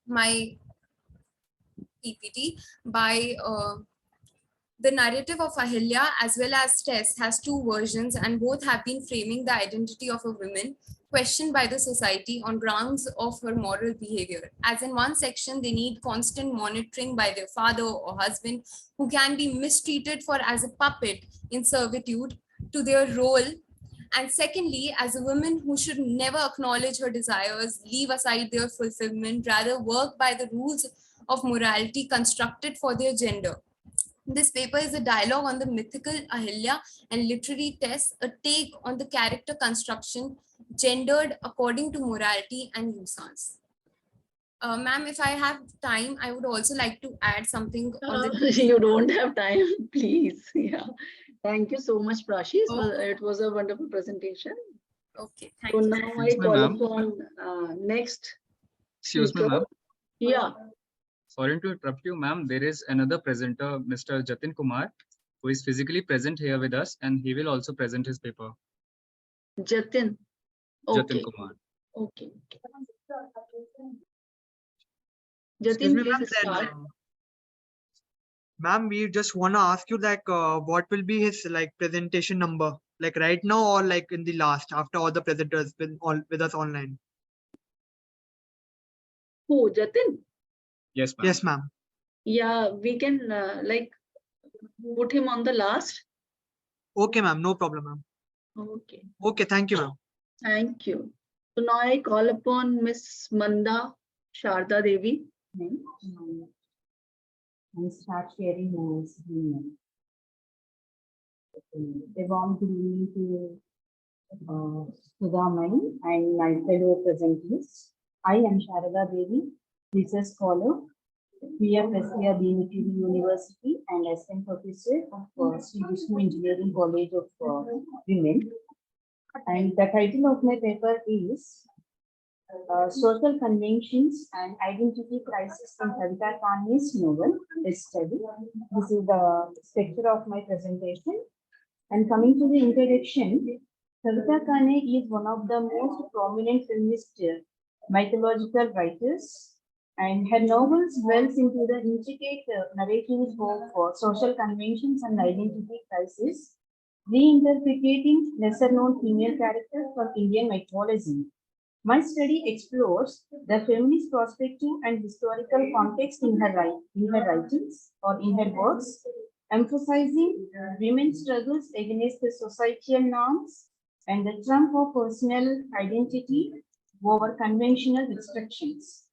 my PPT by the narrative of Ahilya as well as Tess has two versions, and both have been framing the identity of a woman questioned by the society on grounds of her moral behavior. As in one section, they need constant monitoring by their father or husband, who can be mistreated for as a puppet in servitude to their role. And secondly, as a woman who should never acknowledge her desires, leave aside their fulfillment, rather work by the rules of morality constructed for their gender. This paper is a dialogue on the mythical Ahilya and literary Tess, a take on the character construction gendered according to morality and usance. Ma'am, if I have time, I would also like to add something on the You don't have time, please. Yeah. Thank you so much, Prashi. It was a wonderful presentation. Okay, thank So you. now I call upon next. Excuse me, ma'am. Yeah. Sorry to interrupt you, ma'am. There is another presenter, Mr. Jatin Kumar, who is physically present here with us, and he will also present his paper. Jatin. Jatin Okay. Kumar. Okay. Excuse Jatin, me, ma'am, please then, start. ma'am, we just want to ask you what will be his presentation number, right now or in the last, after all the presenters been all with us online? Who, Jatin? Yes, ma'am. Yes, ma'am. Yeah, we can put him on the last. Okay, ma'am, no problem, ma'am. Okay. Okay, thank you, ma'am. Thank you. So now I call upon Miss Manda Sharda Devi. And start sharing my screen. A warm good evening to Sudha ma'am and my fellow presenters. I am Sharada Devi, research scholar, PFSCR Dimitri University and Assistant Professor of Sri Vishnu Engineering College of Women. And the title of my paper is Social Conventions and Identity Crisis in Kavita Kane's novel, a study. This is the structure of my presentation. And coming to the introduction, Kavita Kane is one of the most prominent feminist mythological writers, and her novels dwells into the intricate narratives of social conventions and identity crisis, reinterpreting lesser-known female characters from Indian mythology. My study explores the feminist perspective and historical context in her writings or in her works, emphasizing women's struggles against the societal norms and the trump of personal identity over conventional restrictions.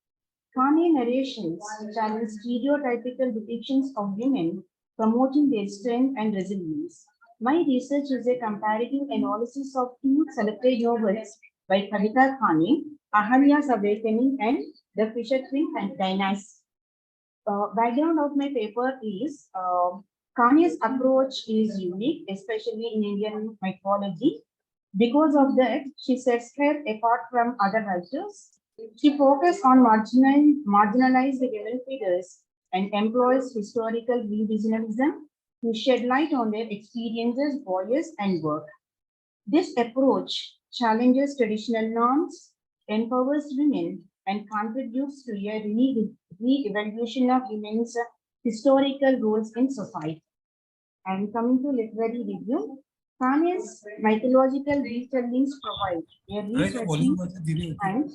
Kane narrations challenge stereotypical depictions of women, promoting their strength and resilience. My research is a comparative analysis of two selected novels by Kavita Kane, Ahalya's Awakening and The Fisher Twin Dynasty. Background of my paper is Kane's approach is unique, especially in Indian mythology. Because of that, she sets her apart from other writers. She focuses on marginalized women figures and employs historical revisionism to shed light on their experiences, voices, and work. This approach challenges traditional norms, empowers women, and contributes to a re-evaluation of women's historical roles in society. And coming to literary review, Kane's mythological retellings provide a researching and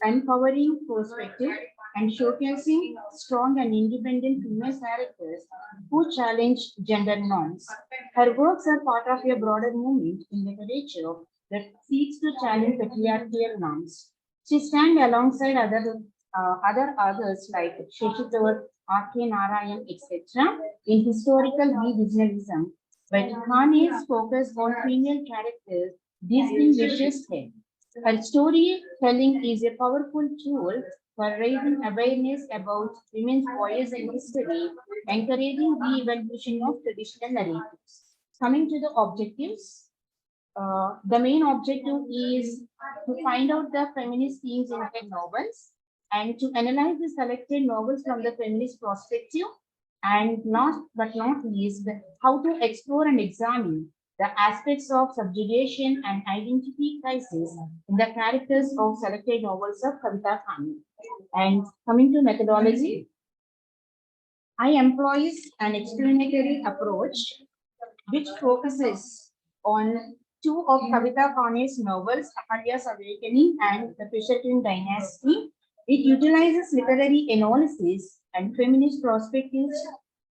empowering perspective and showcasing strong and independent female characters who challenge gender norms. Her works are part of a broader movement in literature that seeks to challenge patriarchal norms. She stands alongside other authors like Shashi R.K. Narayan, etc. in historical revisionism, but Kane's focus on female characters distinguishes her. Her storytelling is a powerful tool for raising awareness about women's voices in history, encouraging the evolution of traditional narratives. Coming to the objectives, the main objective is to find out the feminist themes in her novels and to analyze the selected novels from the feminist perspective, and last but not least, how to explore and examine the aspects of subjugation and identity crisis in the characters of selected novels of Kavita Kane. And coming to methodology, I employ an explanatory approach which focuses on two of Kavita Kane's novels, Ahalya's Awakening and The Fisher Twin Dynasty. It utilizes literary analysis and feminist perspectives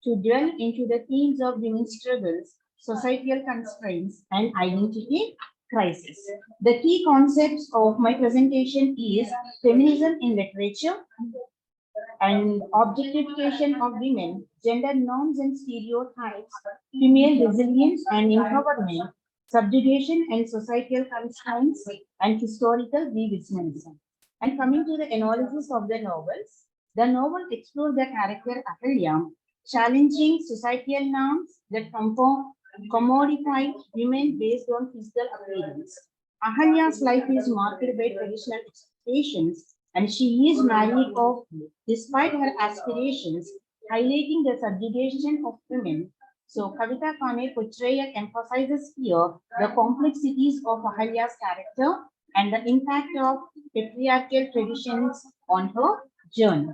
to delve into the themes of women's struggles, societal constraints, and identity crisis. The key concepts of my presentation is feminism in literature and objectification of women, gender norms and stereotypes, female resilience and empowerment, subjugation and societal constraints, and historical revisionism. And coming to the analysis of the the novel explores the character Ahalya, challenging societal norms that commodify women based on physical appearance. Ahalya's life is marked by traditional expectations, and she is married off despite her aspirations, highlighting the subjugation of women. So Kavita Kane portrayal emphasizes here the complexities of Ahalya's character and the impact of patriarchal traditions on her journey.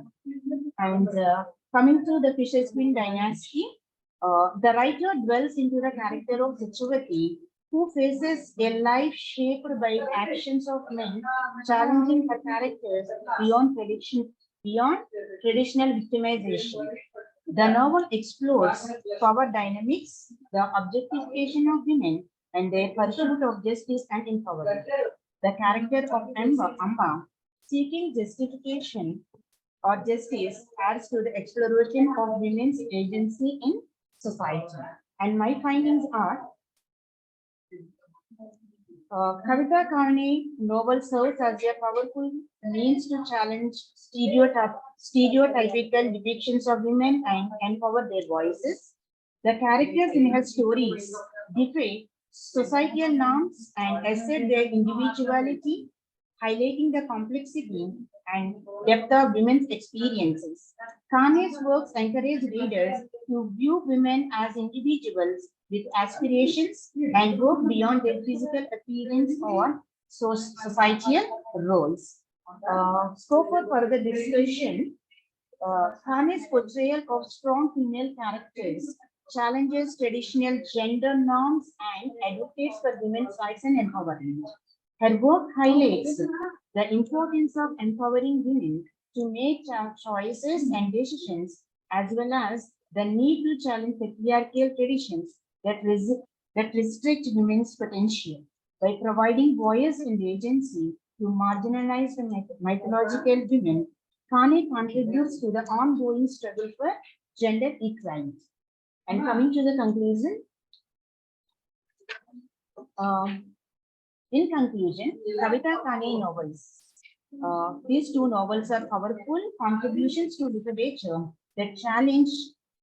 And coming to the Fisher Twin Dynasty, the writer dwells into the character of Sachuvati, who faces a life shaped by actions of men, challenging her characters beyond traditional victimization. The novel explores power dynamics, the objectification of women, and their pursuit of justice and empowerment. The character of Amba, seeking justification or justice, adds to the exploration of women's agency in society. And my findings are Kavita Karne novel serves as a powerful means to challenge stereotypical depictions of women and empower their voices. The characters in her stories defy societal norms and assert their individuality, highlighting the complexity and depth of women's experiences. Kane's works encourage readers to view women as individuals with aspirations and go beyond their physical appearance or societal roles. Scope for further discussion. Kane's portrayal of strong female characters challenges traditional gender norms and advocates for women's rights and empowerment. Her work highlights the importance of empowering women to make choices and decisions, as well as the need to challenge patriarchal traditions that restrict women's potential. By providing voice and agency to marginalized mythological women, Kane contributes to the ongoing struggle for gender equality. And coming to the conclusion, in conclusion, Kavita Kane novels. These two novels are powerful contributions to literature that challenge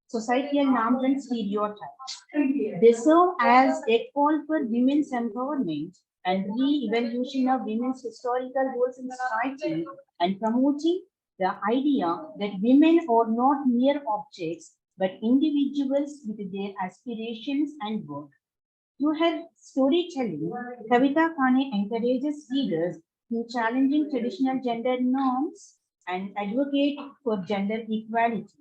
societal norms and stereotypes. They serve as a call for women's empowerment and re-evaluation of women's historical roles in society, and promoting the idea that women are not mere objects but individuals with their aspirations and work. Through her storytelling, Kavita Kane encourages readers to challenging traditional gender norms and advocate for gender equality.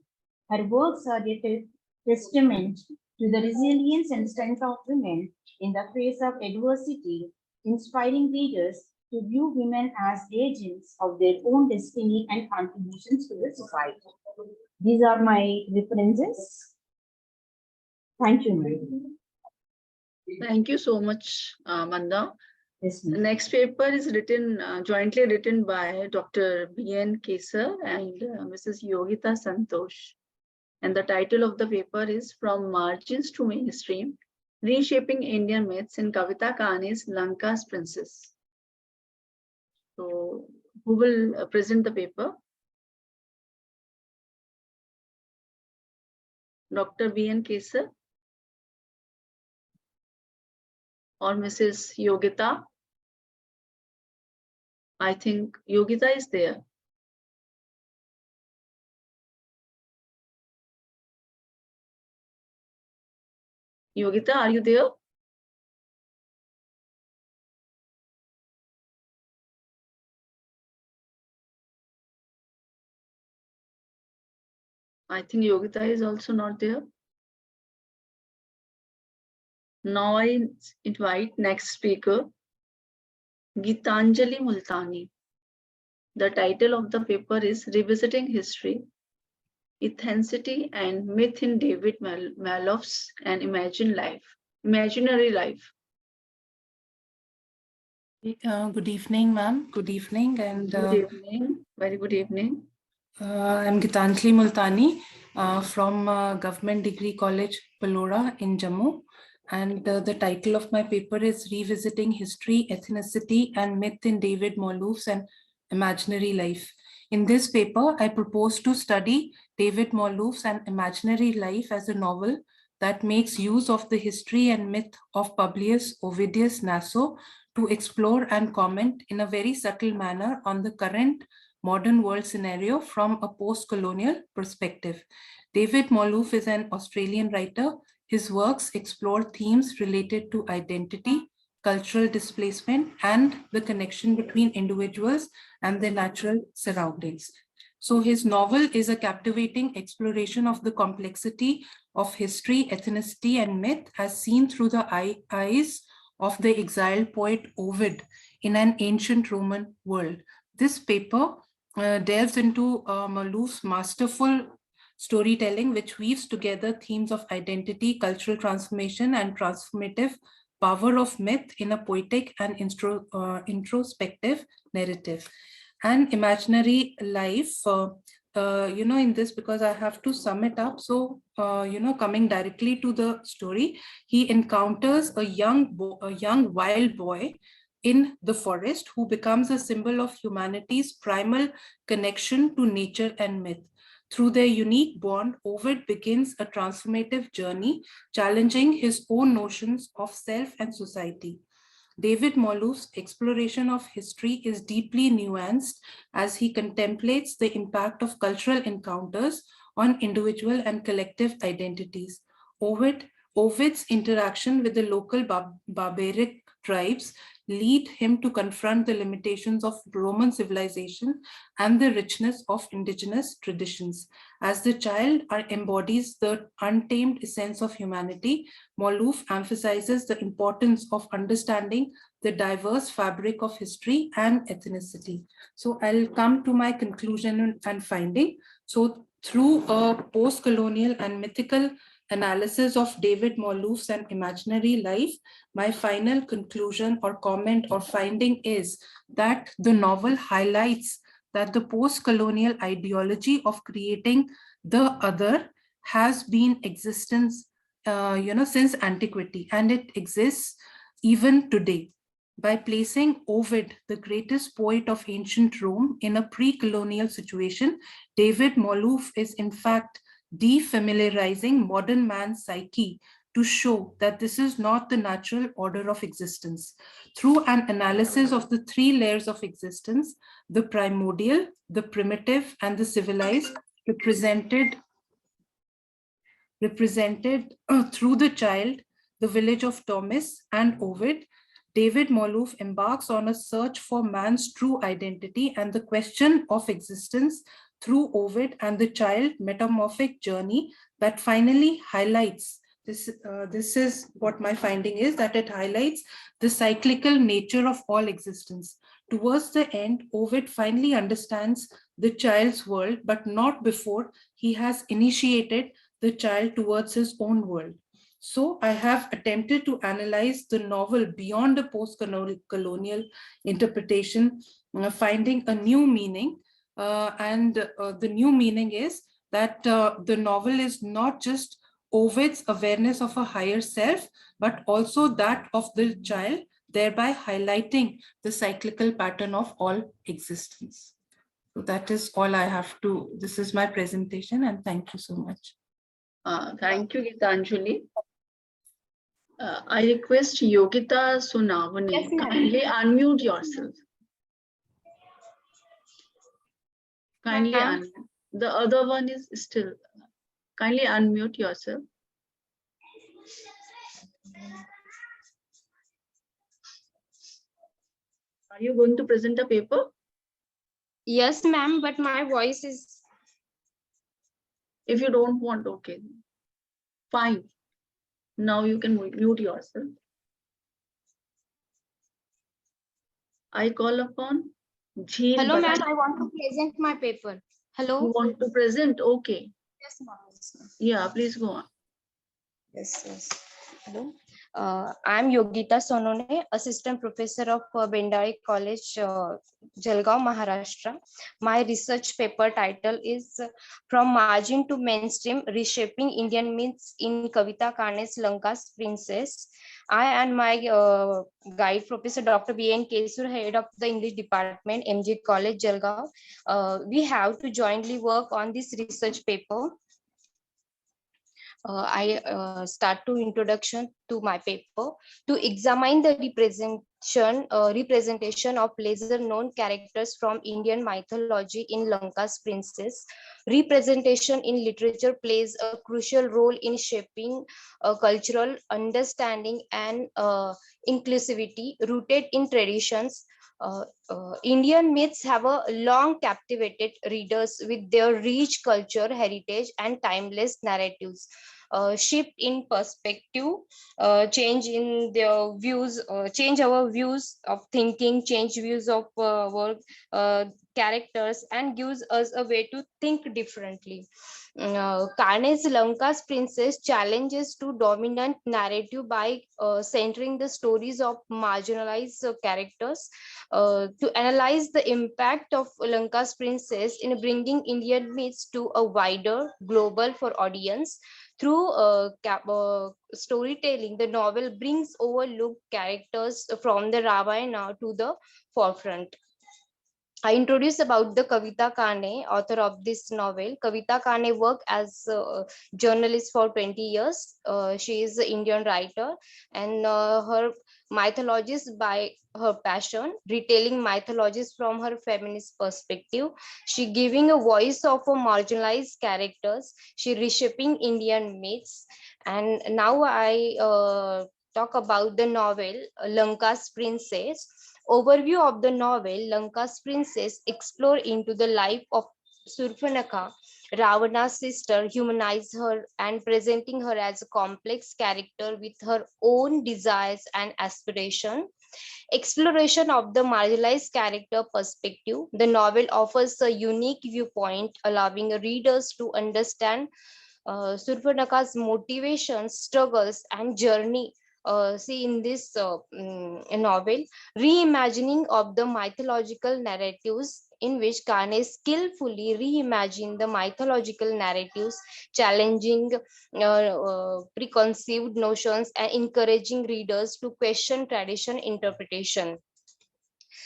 Her works are a testament to the resilience and strength of women in the face of adversity, inspiring readers to view women as agents of their own destiny and contributions to the society. These are my references. Thank you, ma'am. Thank you so much, Manda. Yes, The ma'am. next paper is written, jointly written by Dr. B.N. Kesar and Mrs. Yogita Santosh. And the title of the paper is From Margins to Mainstream, Reshaping Indian Myths in Kavita Kane's Lanka's Princess. So, who will present the paper? Dr. B.N. Kesar or Mrs. Yogita? I think Yogita is there. Yogita, are you there? I think Yogita is also not there. Now I invite next speaker, Gitanjali Multani. The title of the paper is Revisiting History, Ethnicity and Myth in David Maloff's An Imaginary Life. Good evening, ma'am. Good evening. And Good evening. Very good evening. I'm Gitanjali Multani from Government Degree College, Palora in Jammu. And the title of my paper is Revisiting History, Ethnicity and Myth in David Malouf's An Imaginary Life. In this paper, I propose to study David Malouf's An Imaginary Life as a novel that makes use of the history and myth of Publius Ovidius Naso to explore and comment in a very subtle manner on the current modern world scenario from a post-colonial perspective. David Malouf is an Australian writer. His works explore themes related to identity, cultural displacement, and the connection between individuals and their natural surroundings. So his novel is a captivating exploration of the complexity of history, ethnicity, and myth as seen through the eyes of the exiled poet Ovid in an ancient Roman world. This paper delves into Malouf's masterful storytelling, which weaves together themes of identity, cultural transformation, and transformative power of myth in a poetic and introspective narrative. An imaginary life, in this, because I have to sum it up. So, coming directly to the story, he encounters a young wild boy in the forest, who becomes a symbol of humanity's primal connection to nature and myth. Through their unique bond, Ovid begins a transformative journey, challenging his own notions of self and society. David Malouf's exploration of history is deeply nuanced as he contemplates the impact of cultural encounters on individual and collective identities. Ovid's interaction with the local barbaric tribes lead him to confront the limitations of Roman civilization and the richness of indigenous traditions. As the child embodies the untamed essence of humanity, Malouf emphasizes the importance of understanding the diverse fabric of history and ethnicity. So I'll come to my conclusion and finding. So through a post-colonial and mythical analysis of David Malouf's An Imaginary Life, my final conclusion or comment or finding is that the novel highlights that the post-colonial ideology of creating the other has been existence, since antiquity, and it exists even today. By placing Ovid, the greatest poet of ancient Rome, in a pre-colonial situation, David Malouf is in fact defamiliarizing modern man's psyche to show that this is not the natural order of existence. Through an analysis of the three layers of existence, the primordial, the primitive, and the civilized, represented through the child, the village of Thomas, and Ovid, David Malouf embarks on a search for man's true identity and the question of existence through Ovid and the child metamorphic journey that finally highlights this. This is what my finding is, that it highlights the cyclical nature of all existence. Towards the end, Ovid finally understands the child's world, but not before he has initiated the child towards his own world. So I have attempted to analyze the novel beyond a post-colonial interpretation, finding a new meaning. The new meaning is that the novel is not just Ovid's awareness of a higher self, but also that of the child, thereby highlighting the cyclical pattern of all existence. So that is all I have to, this is my presentation, and thank you so much. Thank you, Gitanjali. I request Yogita Sunavani, Yes, ma'am. kindly unmute yourself. Kindly Ma'am. unmute. The other one is still, kindly unmute yourself. Are you going to present a paper? Yes, ma'am, but my voice is. If you don't want, okay. Fine. Now you can mute yourself. I call upon Jheel Hello, Bhatt. ma'am, I want to present my paper. Hello. You want to present? Okay. Yes, ma'am. Yeah, please go on. Yes. Hello. I'm Yogita Sonone, Assistant Professor of Bendari College, Jalgaon, Maharashtra. My research paper title is From Margin to Mainstream, Reshaping Indian Myths in Kavita Kane's Lanka's Princess. I and my guide, Professor Dr. B.N. Kesur, head of the English Department, MG College, Jalgaon. We have to jointly work on this research paper. I start to introduction to my paper to examine the representation of lesser known characters from Indian mythology in Lanka's Princess. Representation in literature plays a crucial role in shaping cultural understanding and inclusivity rooted in traditions. Indian myths have a long captivated readers with their rich culture, heritage, and timeless narratives. Shift in perspective, change in their views, change our views of thinking, change views of work, characters and gives us a way to think differently. Kane's Lanka's Princess challenges to dominant narrative by centering the stories of marginalized characters, to analyze the impact of Lanka's Princess in bringing Indian myths to a wider global for audience. Through storytelling, the novel brings overlooked characters from the Ramayana to the forefront. I introduce about the Kavita Kane, author of this novel. Kavita Kane worked as a journalist for 20 years. She is an Indian writer, and her mythologies by her passion, retelling mythologies from her feminist perspective. She giving a voice of a marginalized characters. She reshaping Indian myths. And now I talk about the novel Lanka's Princess. Overview of the novel, Lanka's Princess explore into the life of Surpanakha, Ravana's sister, humanize her and presenting her as a complex character with her own desires and aspiration. Exploration of the marginalized character perspective. The novel offers a unique viewpoint, allowing readers to understand Surpanakha's motivations, struggles, and journey. See in this novel, reimagining of the mythological narratives, in which Kane skillfully reimagined the mythological narratives, challenging preconceived notions and encouraging readers to question tradition interpretation.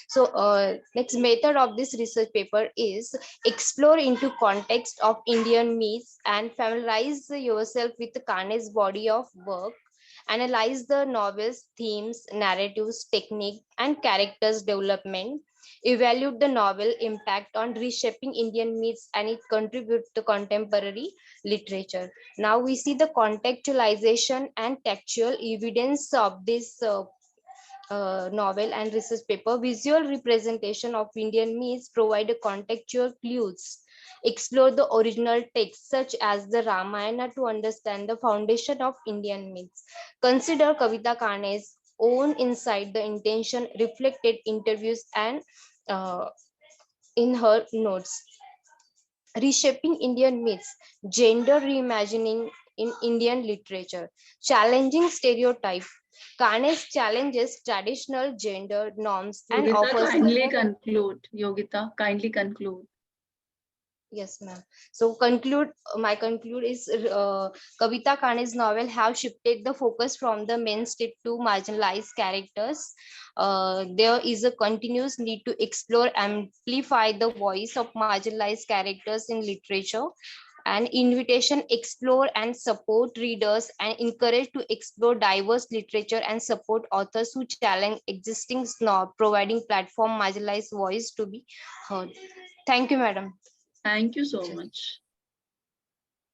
So next method of this research paper is explore into context of Indian myths and familiarize yourself with Kane's body of work. Analyze the novel's themes, narratives, technique, and characters development. Evaluate the novel impact on reshaping Indian myths and it contribute to contemporary literature. Now we see the contextualization and textual evidence of this novel and research paper. Visual representation of Indian myths provide a contextual clues. Explore the original text such as the Ramayana to understand the foundation of Indian myths. Consider Kavita Kane's own insight, the intention reflected interviews and in her notes. Reshaping Indian myths, gender reimagining in Indian literature, challenging stereotype. Kane's challenges traditional gender norms and Yogita, offers. kindly conclude. Yogita, kindly conclude. Yes, ma'am. So my conclude is Kavita Kane's novel have shifted the focus from the mainstream to marginalized characters. There is a continuous need to explore, amplify the voice of marginalized characters in literature. An invitation explore and support readers and encourage to explore diverse literature and support authors who challenge existing snob, providing platform marginalized voice to be heard. Thank you, madam. Thank you so much.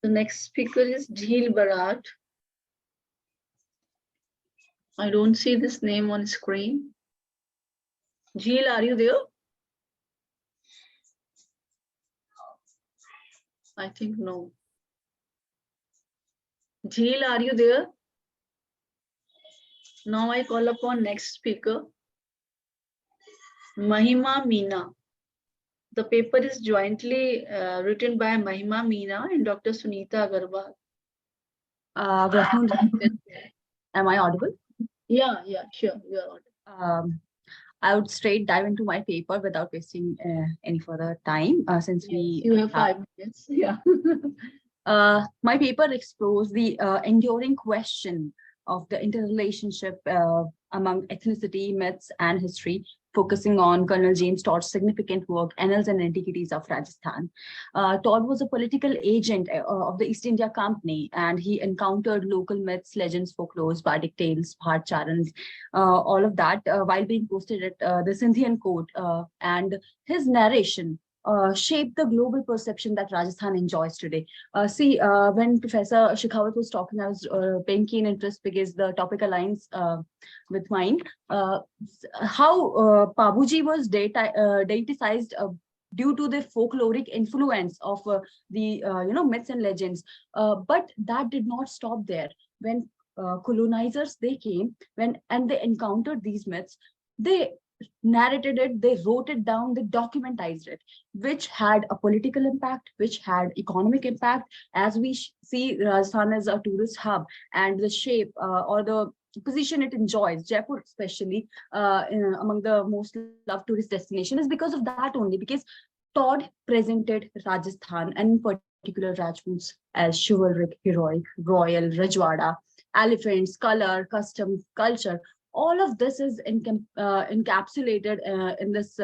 The next speaker is Jheel Barat. I don't see this name on screen. Jheel, are you there? I think no. Jheel, are you there? Now I call upon next speaker, Mahima Meena. The paper is jointly written by Mahima Meena and Dr. Sunita Agarwal. Good afternoon. Am I audible? Yeah, sure, you are audible. I would straight dive into my paper without wasting any further time since you have 5 minutes. Yeah. My paper explores the enduring question of the interrelationship among ethnicity, myths, and history, focusing on Colonel James Todd's significant work, Annals and Antiquities of Rajasthan. Todd was a political agent of the East India Company, and he encountered local myths, legends, folklores, bardic tales, bhart charans, all of that while being posted at the Scythian court. And his narration shaped the global perception that Rajasthan enjoys today. When Professor Shekhawat was talking, I was paying keen interest because the topic aligns with mine. How Pabuji was deiticized due to the folkloric influence of the myths and legends, but that did not stop there. When colonizers they came and they encountered these myths, they narrated it, they wrote it down, they documentized it, which had a political impact, which had economic impact. As we see Rajasthan as a tourist hub, and the shape or the position it enjoys, Jaipur especially, among the most loved tourist destination, is because of that only, because Todd presented Rajasthan, and in particular Rajputs, as chivalric, heroic, royal, Rajwada, elephants, color, customs, culture. All of this is encapsulated in this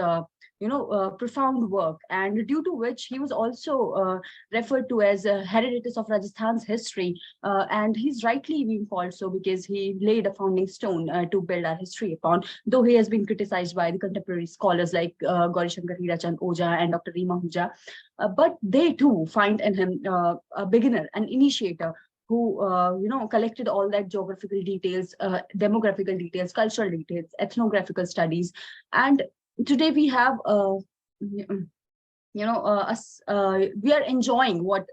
profound work, and due to which he was also referred to as Herodotus of Rajasthan's history, and he's rightly being called so because he laid a founding stone to build our history upon, though he has been criticized by the contemporary scholars like Gaurashankar Hirachand Oja and Dr. Reema Ahuja, but they too find in him a beginner, an initiator, who collected all that geographical details, demographical details, cultural details, ethnographical studies. And today we have we are enjoying what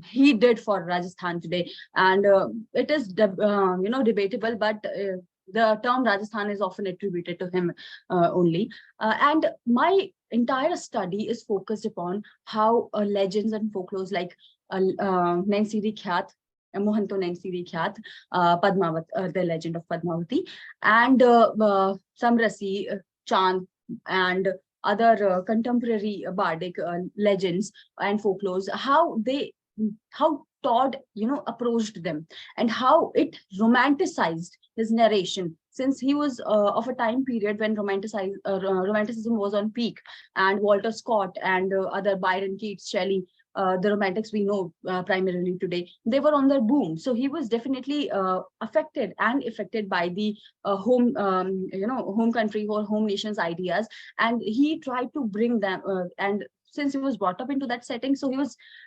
he did for Rajasthan today, and it is debatable, but the term Rajasthan is often attributed to him only. And my entire study is focused upon how legends and folklores like Nansiri Khyat, Mohanto Nansiri Khyat, Padmavat, the legend of Padmavati, and Samrasi, Chand, and other contemporary bardic legends and folklores, how Todd approached them, and how it romanticized his narration, since he was of a time period when romanticism was on peak, and Walter Scott and other Byron, Keats, Shelley, the romantics we know primarily today, they were on their boom. So he was definitely affected by the home country or home nation's ideas, and he tried to bring them and since he was brought up into that setting, so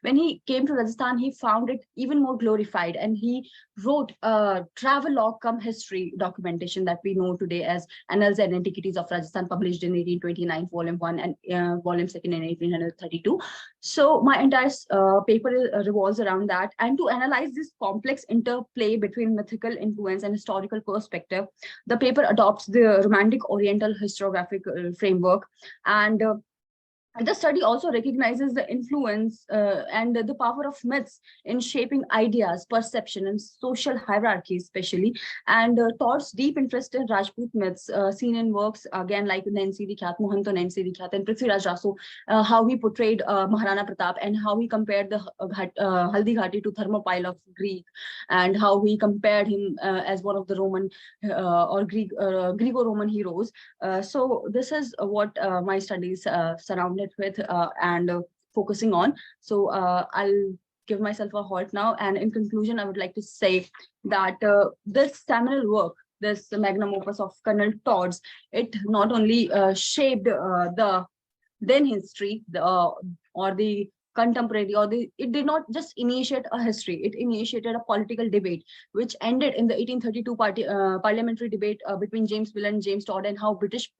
when he came to Rajasthan, he found it even more glorified, and he wrote a travelogue cum history documentation that we know today as Annals and Antiquities of Rajasthan, published in 1829, volume 1, and volume 2 in 1832. So my entire paper revolves around that, and to analyze this complex interplay between mythical influence and historical perspective, the paper adopts the Romantic Oriental historiographic framework, and the study also recognizes the influence and the power of myths in shaping ideas, perception, and social hierarchies, especially. And Todd's deep interest in Rajput myths, seen in works again like Nansiri Khyat, Mohanto Nansiri Khyat, and Prithviraj Raso, how he portrayed Maharana Pratap, and how he compared the Haldi Ghati to Thermopylae of Greek, and how he compared him as one of the Roman or Greco-Roman heroes. So this is what my studies surrounded with and focusing on. So I'll give myself a halt now, and in conclusion I would like to say that this seminal work, this magnum opus of Colonel Todd's, it not only shaped the then history, or the contemporary, it did not just initiate a history, it initiated a political debate which ended in the 1832 parliamentary debate between James Mill and James Todd, and how British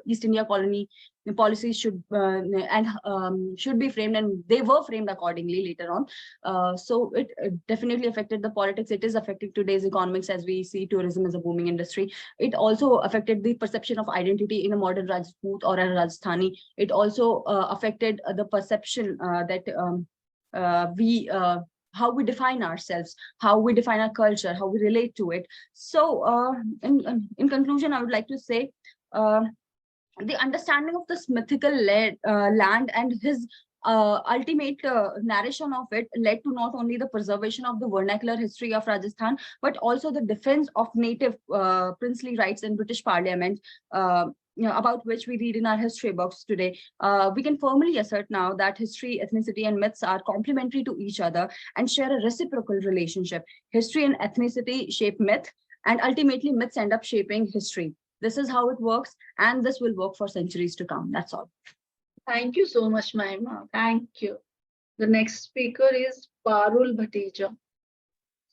East India colony policies should be framed, and they were framed accordingly later on. So it definitely affected the politics. It is affecting today's economics, as we see tourism as a booming industry. It also affected the perception of identity in a modern Rajput or a Rajasthani. It also affected the perception that how we define ourselves, how we define our culture, how we relate to it. So in conclusion, I would like to say the understanding of this mythical land and his ultimate narration of it led to not only the preservation of the vernacular history of Rajasthan, but also the defense of native princely rights in British Parliament, about which we read in our history books today. We can firmly assert now that history, ethnicity, and myths are complementary to each other and share a reciprocal relationship. History and ethnicity shape myth, and ultimately myths end up shaping history. This is how it works, and this will work for centuries to come. That's all. Thank you so much, Mahima. Thank you. The next speaker is Parul Bhateja,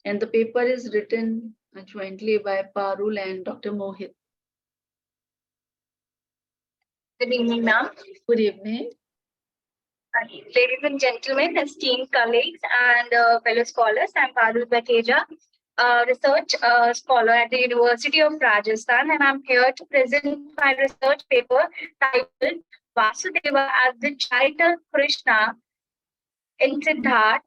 and the paper is written jointly by Parul and Dr. Mohit. Good evening, ma'am. Good evening. Ladies and gentlemen, esteemed colleagues and fellow scholars, I'm Parul Bhateja. a research scholar at the University of Rajasthan, and I'm here to present my research paper titled Vasudeva as the Charitar Krishna in Siddharth,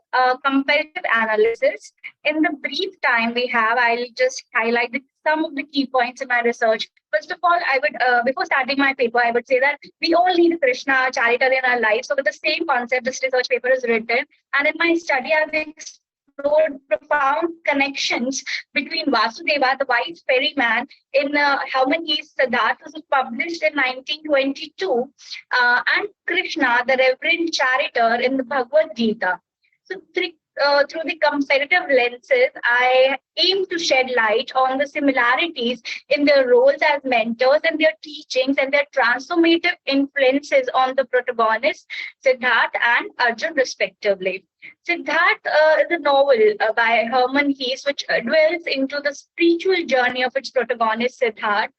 comparative analysis. In the brief time we have, I'll just highlight some of the key points in my research. First of all, I would, before starting my paper, I would say that we all need Krishna, Charitar in our lives. So with the same concept, this research paper is written. And in my study, I've explored profound connections between Vasudeva, the wise ferryman, in Harmony's Siddharth, was published in 1922, and Krishna, the Reverend Charitar, in the Bhagavad Gita. So through the comparative lenses, I aim to shed light on the similarities in their roles as mentors and their teachings and their transformative influences on the protagonists, Siddharth and Arjun, respectively. Siddharth is a novel by Hermann Hesse, which dwells into the spiritual journey of its protagonist, Siddharth,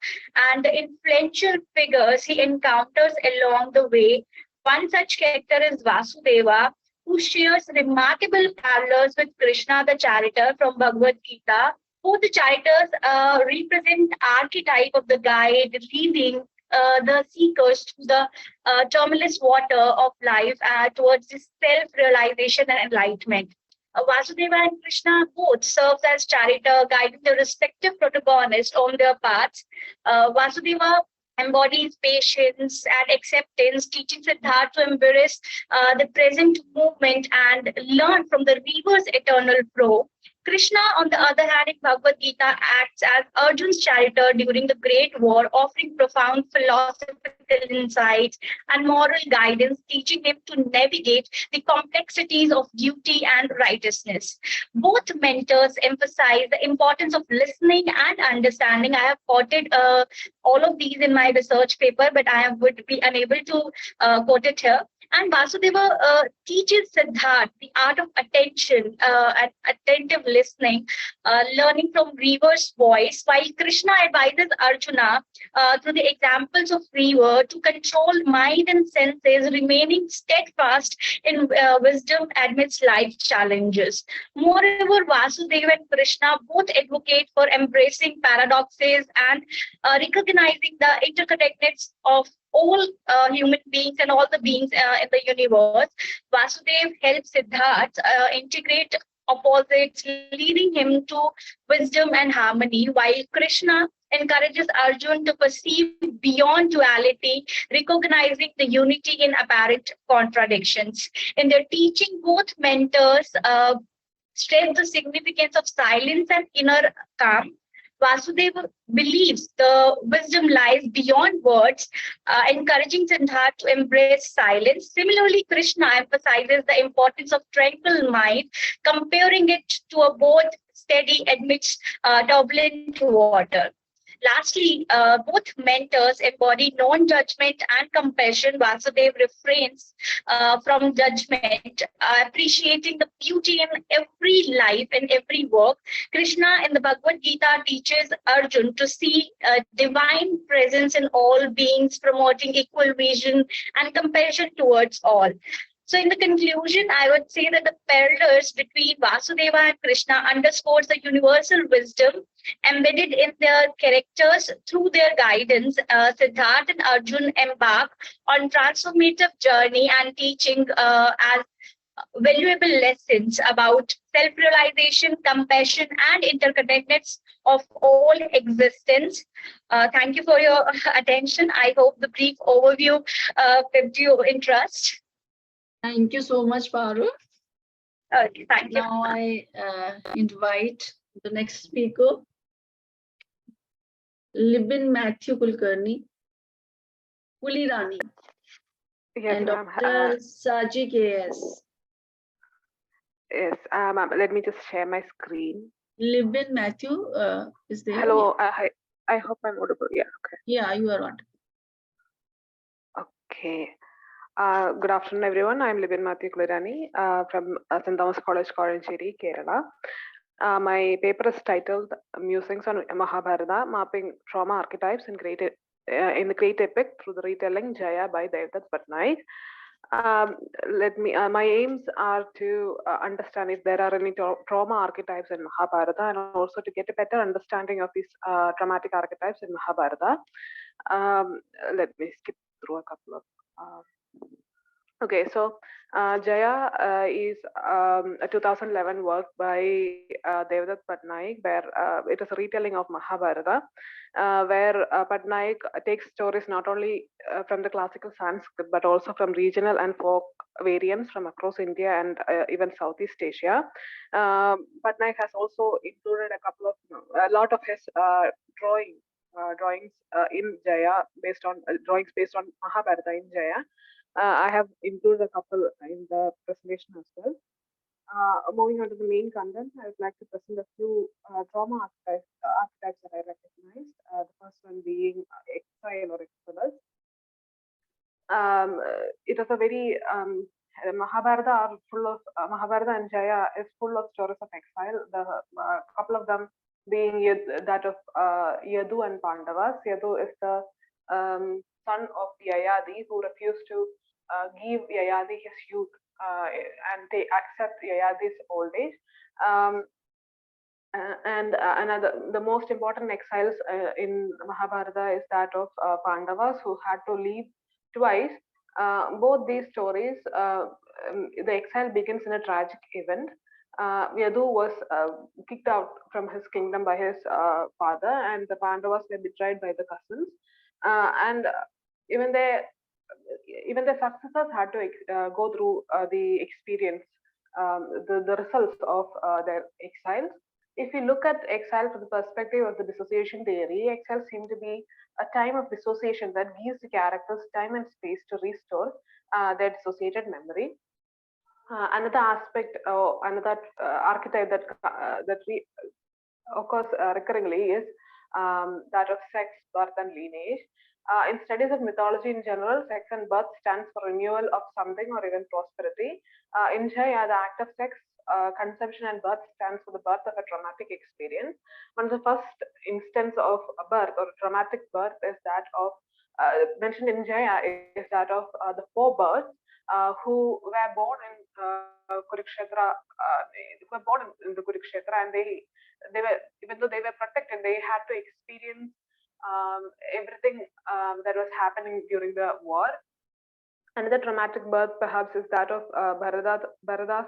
and the influential figures he encounters along the way. One such character is Vasudeva, who shares remarkable parallels with Krishna, the Charitar from Bhagavad Gita. Both the Charitars represent the archetype of the guide leading the seekers to the tumultuous water of life towards this self-realization and enlightenment. Vasudeva and Krishna both serve as Charitar, guiding the respective protagonists on their paths. Vasudeva embodies patience and acceptance, teaching Siddharth to embrace the present moment and learn from the river's eternal flow. Krishna, on the other hand, in Bhagavad Gita, acts as Arjun's Charitar during the Great War, offering profound philosophical insights and moral guidance, teaching him to navigate the complexities of duty and righteousness. Both mentors emphasize the importance of listening and understanding. I have quoted all of these in my research paper, but I would be unable to quote it here. And Vasudeva teaches Siddharth the art of attention and attentive listening, learning from river's voice, while Krishna advises Arjuna through the examples of river to control mind and senses, remaining steadfast in wisdom amidst life challenges. Moreover, Vasudeva and Krishna both advocate for embracing paradoxes and recognizing the interconnectedness of all human beings and all the beings in the universe. Vasudeva helps Siddharth integrate opposites, leading him to wisdom and harmony, while Krishna encourages Arjun to perceive beyond duality, recognizing the unity in apparent contradictions. In their teaching, both mentors stress the significance of silence and inner calm. Vasudeva believes the wisdom lies beyond words, encouraging Siddharth to embrace silence. Similarly, Krishna emphasizes the importance of tranquil mind, comparing it to a boat steady amidst turbulent water. Lastly, both mentors embody non-judgment and compassion. Vasudeva refrains from judgment, appreciating the beauty in every life and every work. Krishna in the Bhagavad Gita teaches Arjun to see a divine presence in all beings, promoting equal vision and compassion towards all. So in the conclusion, I would say that the parallels between Vasudeva and Krishna underscores the universal wisdom embedded in their characters. Through their guidance, Siddharth and Arjun embark on transformative journey and teaching as valuable lessons about self-realization, compassion, and interconnectedness of all existence. Thank you for your attention. I hope the brief overview piqued your interest. Thank you so much, Paru. Okay, thank you. Now I invite the next speaker, Libin Matthew Kulkarni, Kulirani, Yes, and ma'am. Dr. Saji KS. Yes, ma'am. Let me just share my screen. Libin Matthew is there. Hello. Hi. I hope I'm audible. Yeah. Okay. Yeah, you are on. Okay. Good afternoon, everyone. I'm Libin Matthew Kulirani from St. Thomas College, Korancheri, Kerala. My paper is titled Musings on Mahabharata, Mapping Trauma Archetypes in the Great Epic through the Retelling Jaya by Devdutt Patnaik. My aims are to understand if there are any trauma archetypes in Mahabharata, and also to get a better understanding of these traumatic archetypes in Mahabharata. Let me skip through a couple of. Okay, so Jaya is a 2011 work by Devdutt Patnaik, where it is a retelling of Mahabharata, where Patnaik takes stories not only from the classical Sanskrit, but also from regional and folk variants from across India and even Southeast Asia. Patnaik has also included a lot of his drawings in Jaya, based on drawings based on Mahabharata in Jaya. I have included a couple in the presentation as well. Moving on to the main content, I would like to present a few trauma archetypes that I recognized. The first one being exile or exodus. It is a very Mahabharata and Jaya is full of stories of exile. The couple of them being that of Yadu and Pandavas. Yadu is the son of Yayadi, who refused to give Yayadi his youth and they accept Yayadi's old age. The most important exiles in Mahabharata is that of Pandavas, who had to leave twice. Both these stories, the exile begins in a tragic event. Yadu was kicked out from his kingdom by his father, and the Pandavas were betrayed by the cousins. Even their successors had to go through the experience, the results of their exiles. If you look at exile from the perspective of the dissociation theory, exile seems to be a time of dissociation that gives the characters time and space to restore their dissociated memory. Another aspect, another archetype that occurs recurringly is that of sex, birth, and lineage. In studies of mythology in general, sex and birth stands for renewal of something or even prosperity. In Jaya, the act of sex, conception, and birth stands for the birth of a traumatic experience. One of the first instance of a birth or a traumatic birth is that of mentioned in Jaya is that of the 4 birds who were born in Kurukshetra. Who were born in the Kurukshetra, and they were, even though they were protected, they had to experience everything that was happening during the war. Another traumatic birth perhaps is that of Bharata's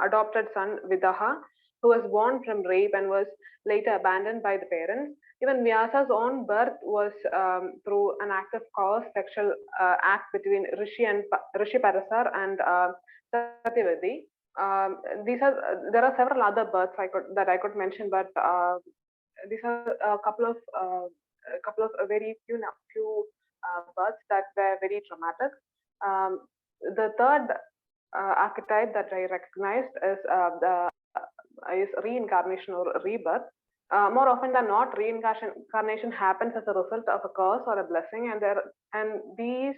adopted son Vidaha, who was born from rape and was later abandoned by the parents. Even Vyasa's own birth was through an act of coerced sexual act between Rishi Parasar and Satyavati. There are several other births that I could mention, but these are a couple of very few births that were very traumatic. The third archetype that I recognized is reincarnation or rebirth. More often than not, reincarnation happens as a result of a curse or a blessing, and these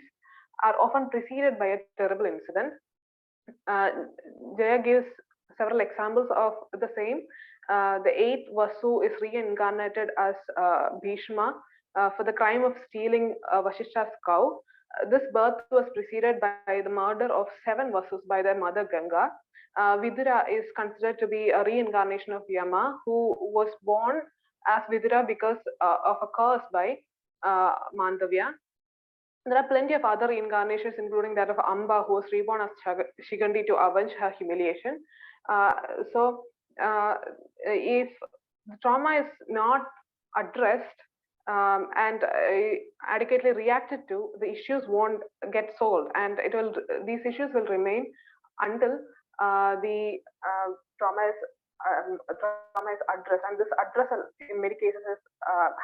are often preceded by a terrible incident. Jaya gives several examples of the same. The 8th Vasu is reincarnated as Bhishma for the crime of stealing Vashishta's cow. This birth was preceded by the murder of 7 Vasus by their mother Ganga. Vidura is considered to be a reincarnation of Yama, who was born as Vidura because of a curse by Mandavya. There are plenty of other reincarnations, including that of Amba, who was reborn as Shigandi to avenge her humiliation. If the trauma is not addressed and adequately reacted to, the issues won't get solved, and these issues will remain until the trauma is addressed. And this addressal in many cases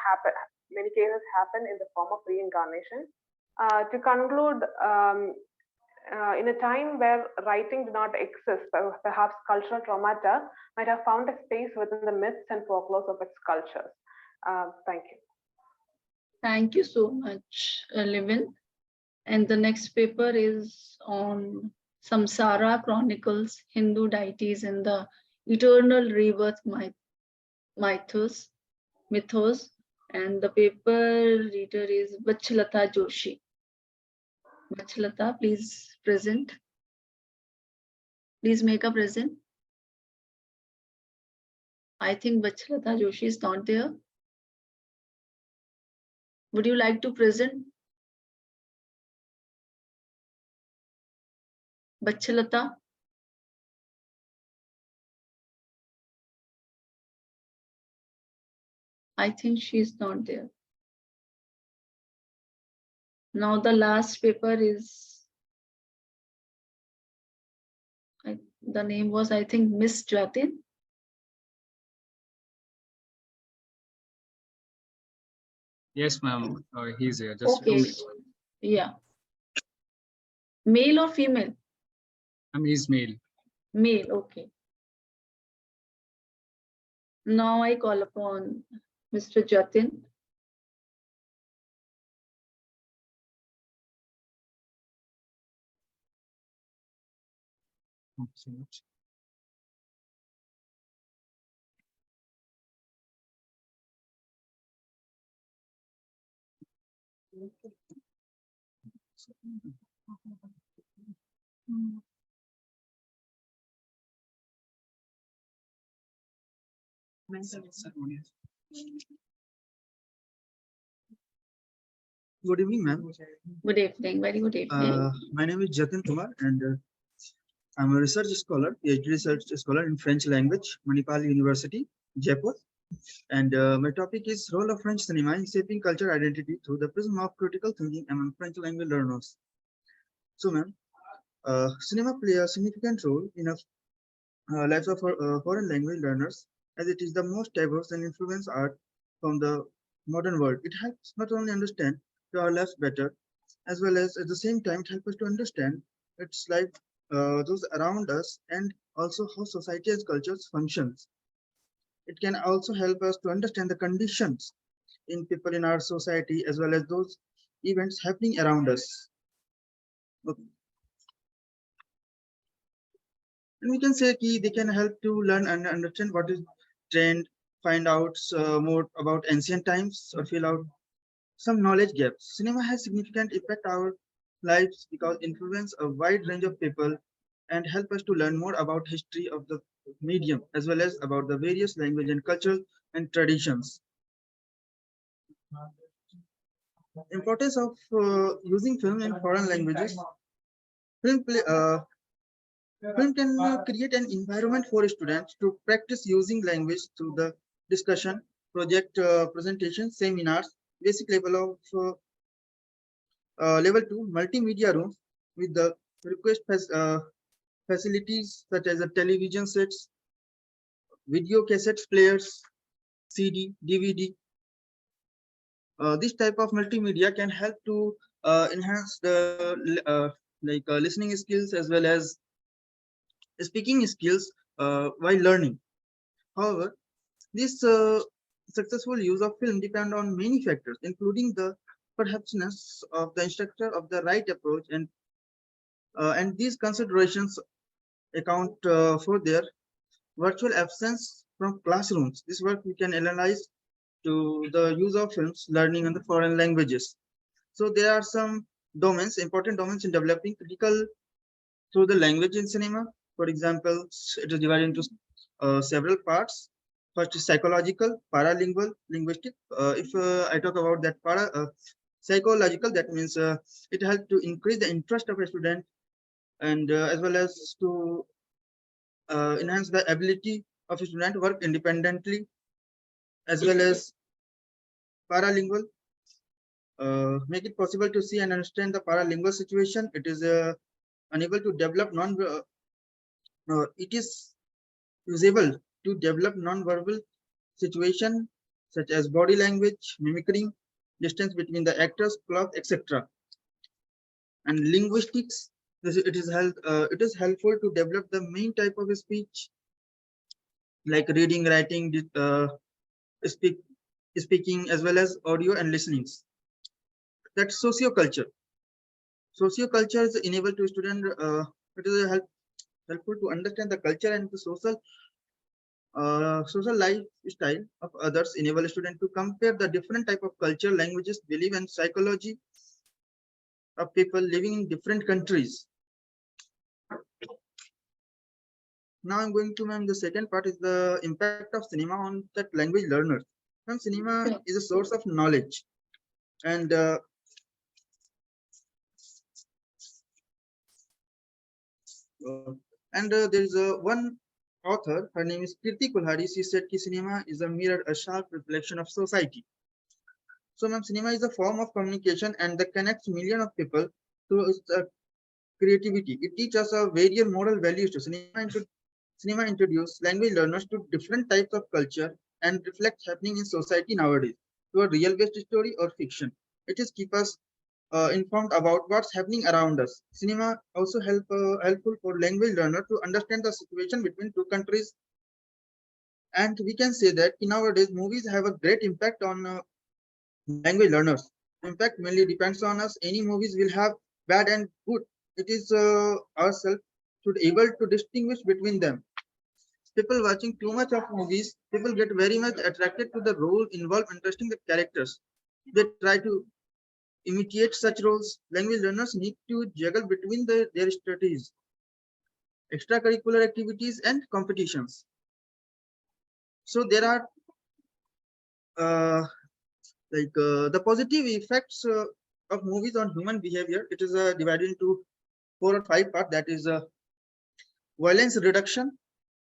happen in the form of reincarnation. To conclude, in a time where writing did not exist, perhaps cultural traumata might have found a space within the myths and folklores of its cultures. Thank you. Thank you so much, Livin. And the next paper is on Samsara Chronicles, Hindu deities and the eternal rebirth mythos. And the paper reader is Vachilata Joshi. Vachalata, please present. Please make a present. I think Vachalata Joshi is not there. Would you like to present? Vachalata? I think she is not there. Now the last paper is, the name was, I think, Miss Jatin. Yes, ma'am. He's here. Just 2 Okay, minutes. yeah. Male or female? He's male. Male, okay. Now I call upon Mr. Jatin. Good evening, ma'am. Good evening, very good evening. My name is Jatin Kumar, and I'm a research scholar, PhD research scholar in French language, Manipal University, Jaipur. And my topic is role of French cinema in shaping cultural identity through the prism of critical thinking among French language learners. So, ma'am, cinema plays a significant role in lives of foreign language learners, as it is the most diverse and influenced art from the modern world. It helps not only understand our lives better, as well as at the same time it helps us to understand its life, those around us, and also how society and cultures functions. It can also help us to understand the conditions in people in our society, as well as those events happening around us. Okay. And we can say they can help to learn and understand what is trend, find out more about ancient times, or fill out some knowledge gaps. Cinema has significant impact on our lives because influence a wide range of people and help us to learn more about history of the medium, as well as about the various language and cultural and traditions. Importance of using film in foreign languages. Film can create an environment for students to practice using language through the discussion, project, presentation, seminars, basic level of level 2 multimedia rooms with the request facilities such as the television sets, video cassette players, CD, DVD. This type of multimedia can help to enhance the listening skills as well as speaking skills while learning. However, this successful use of film depend on many factors, including the perhapsness of the instructor of the right approach, and these considerations account for their virtual absence from classrooms. This work we can analyze to the use of films learning in the foreign languages. So there are some domains, important domains in developing critical through the language in cinema. For example, it is divided into several parts. First is psychological, paralingual, linguistic. If I talk about that psychological, that means it helps to increase the interest of a student, and as well as to enhance the ability of a student to work independently, as well as paralingual, make it possible to see and understand the paralingual situation. It is unable to develop it is usable to develop non-verbal situation such as body language, mimicry, distance between the actors, cloth, etc. And linguistics, it is helpful to develop the main type of speech like reading, writing, speaking, as well as audio and listenings. That's socioculture. Socioculture is enable to student. It is helpful to understand the culture and the social lifestyle of others. Enable a student to compare the different type of culture, languages, belief, and psychology of people living in different countries. Now I'm going to, ma'am, the second part is the impact of cinema on that language learners. Ma'am, cinema is a source of knowledge, and there is one author, her name is Kirti Kulhari. She said that cinema is a mirror, a sharp reflection of society. So, ma'am, cinema is a form of communication and that connects millions of people through its creativity. It teaches us various moral values. To cinema introduces language learners to different types of culture and reflects happening in society nowadays through a real-based story or fiction. It is keep us informed about what's happening around us. Cinema also helpful for language learner to understand the situation between two countries. And we can say that nowadays movies have a great impact on language learners. Impact mainly depends on us. Any movies will have bad and good. It is ourselves should able to distinguish between them. People watching too much of movies, people get very much attracted to the role involved, interesting the characters. They try to imitate such roles. Language learners need to juggle between their strategies, extracurricular activities, and competitions. So there are the positive effects of movies on human behavior. It is divided into 4 or 5 parts. That is violence reduction,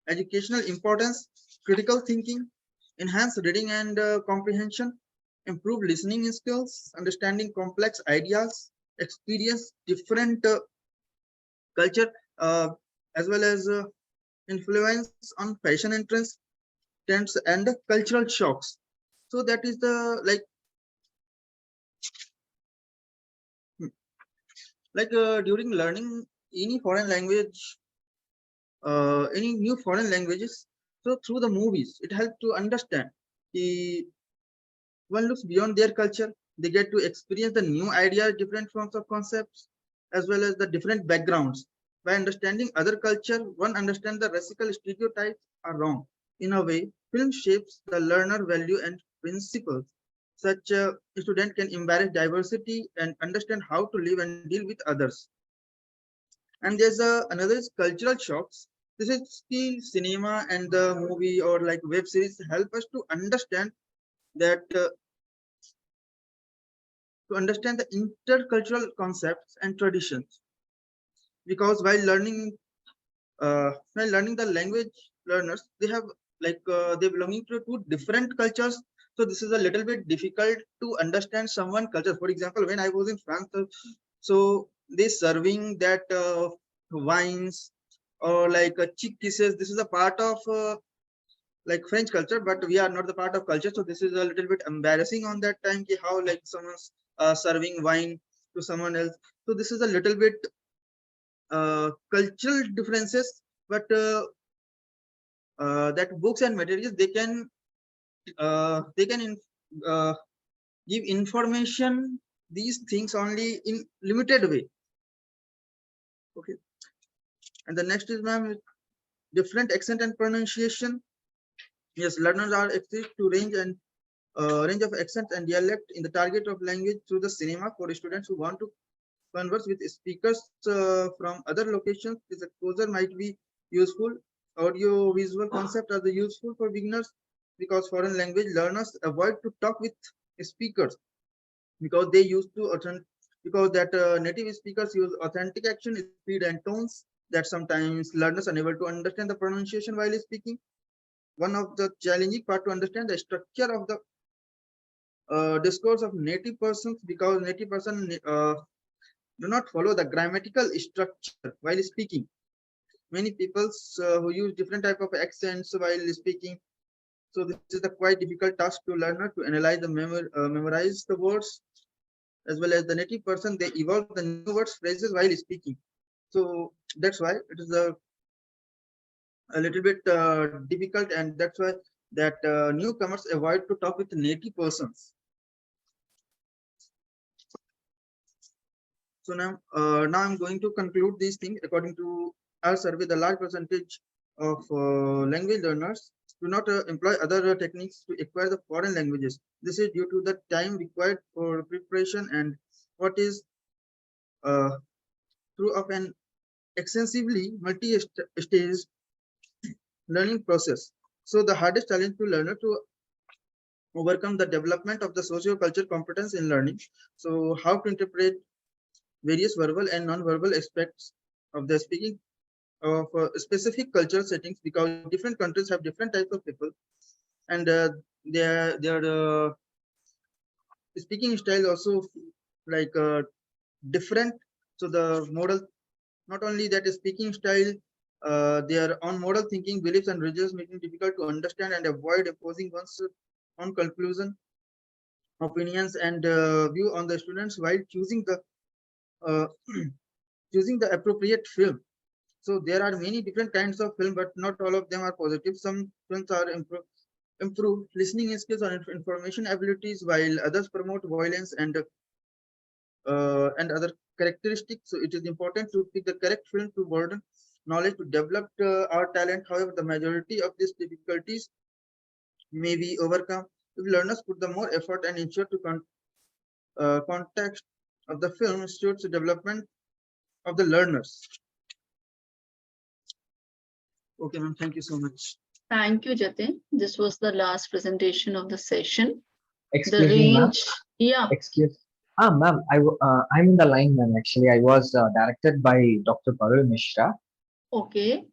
educational importance, critical thinking, enhanced reading and comprehension, improve listening skills, understanding complex ideas, experience different culture, as well as influence on fashion and trends and cultural shocks. So that is the during learning any foreign language, any new foreign languages. So through the movies, it helps to understand. One looks beyond their culture. They get to experience the new ideas, different forms of concepts, as well as the different backgrounds. By understanding other culture, one understands the racial stereotypes are wrong. In a way, film shapes the learner value and principles. Such a student can embrace diversity and understand how to live and deal with others. And there's another is cultural shocks. This is the cinema and the movie or like web series help us to understand that the intercultural concepts and traditions. Because while learning the language learners, they have they belonging to two different cultures. So this is a little bit difficult to understand someone culture. For example, when I was in France, so they serving that wines or cheek kisses. This is a part of French culture, but we are not the part of culture. So this is a little bit embarrassing on that time. How someone's serving wine to someone else. So this is a little bit cultural differences, but that books and materials they can give information these things only in limited way. Okay, and the next is, ma'am, different accent and pronunciation. Yes, learners are exposed to range of accent and dialect in the target of language through the cinema. For students who want to converse with speakers from other locations, this exposure might be useful. Audio visual concept are the useful for beginners because foreign language learners avoid to talk with speakers because they used to native speakers use authentic action, speed and tones that sometimes learners are unable to understand the pronunciation while speaking. One of the challenging part to understand the structure of the discourse of native persons because native person do not follow the grammatical structure while speaking. Many people who use different type of accents while speaking. So this is a quite difficult task to learner to analyze the memorize the words, as well as the native person, they evolve the new words, phrases while speaking. So that's why it is a little bit difficult, and that's why that newcomers avoid to talk with native persons. So now I'm going to conclude these things. According to our survey, the large percentage of language learners do not employ other techniques to acquire the foreign languages. This is due to the time required for preparation and what is uh, through of an extensively multi-stage learning process. So the hardest challenge to learner to overcome the development of the socio-cultural competence in learning. So how to interpret various verbal and non-verbal aspects of the speaking of specific cultural settings, because different countries have different types of people, and their speaking style also like different. So the model, not only that speaking style, their own model thinking, beliefs and religions, making it difficult to understand and avoid imposing one's own conclusion, opinions and view on the students while choosing the uh, choosing the appropriate film. So there are many different kinds of film, but not all of them are positive. Some films are improve listening skills or information abilities, while others promote violence and other characteristics. So it is important to pick the correct film to broaden knowledge to develop our talent. However, the majority of these difficulties may be overcome if learners put the more effort and ensure to context of the film suits the development of the learners. Okay, ma'am. Thank you so much. Thank you, Jatin. This was the last presentation of the session. Excuse me, ma'am. Yeah. Excuse. Ma'am, I'm in the line, ma'am. Actually, I was directed by Dr. Parul Mishra. Okay.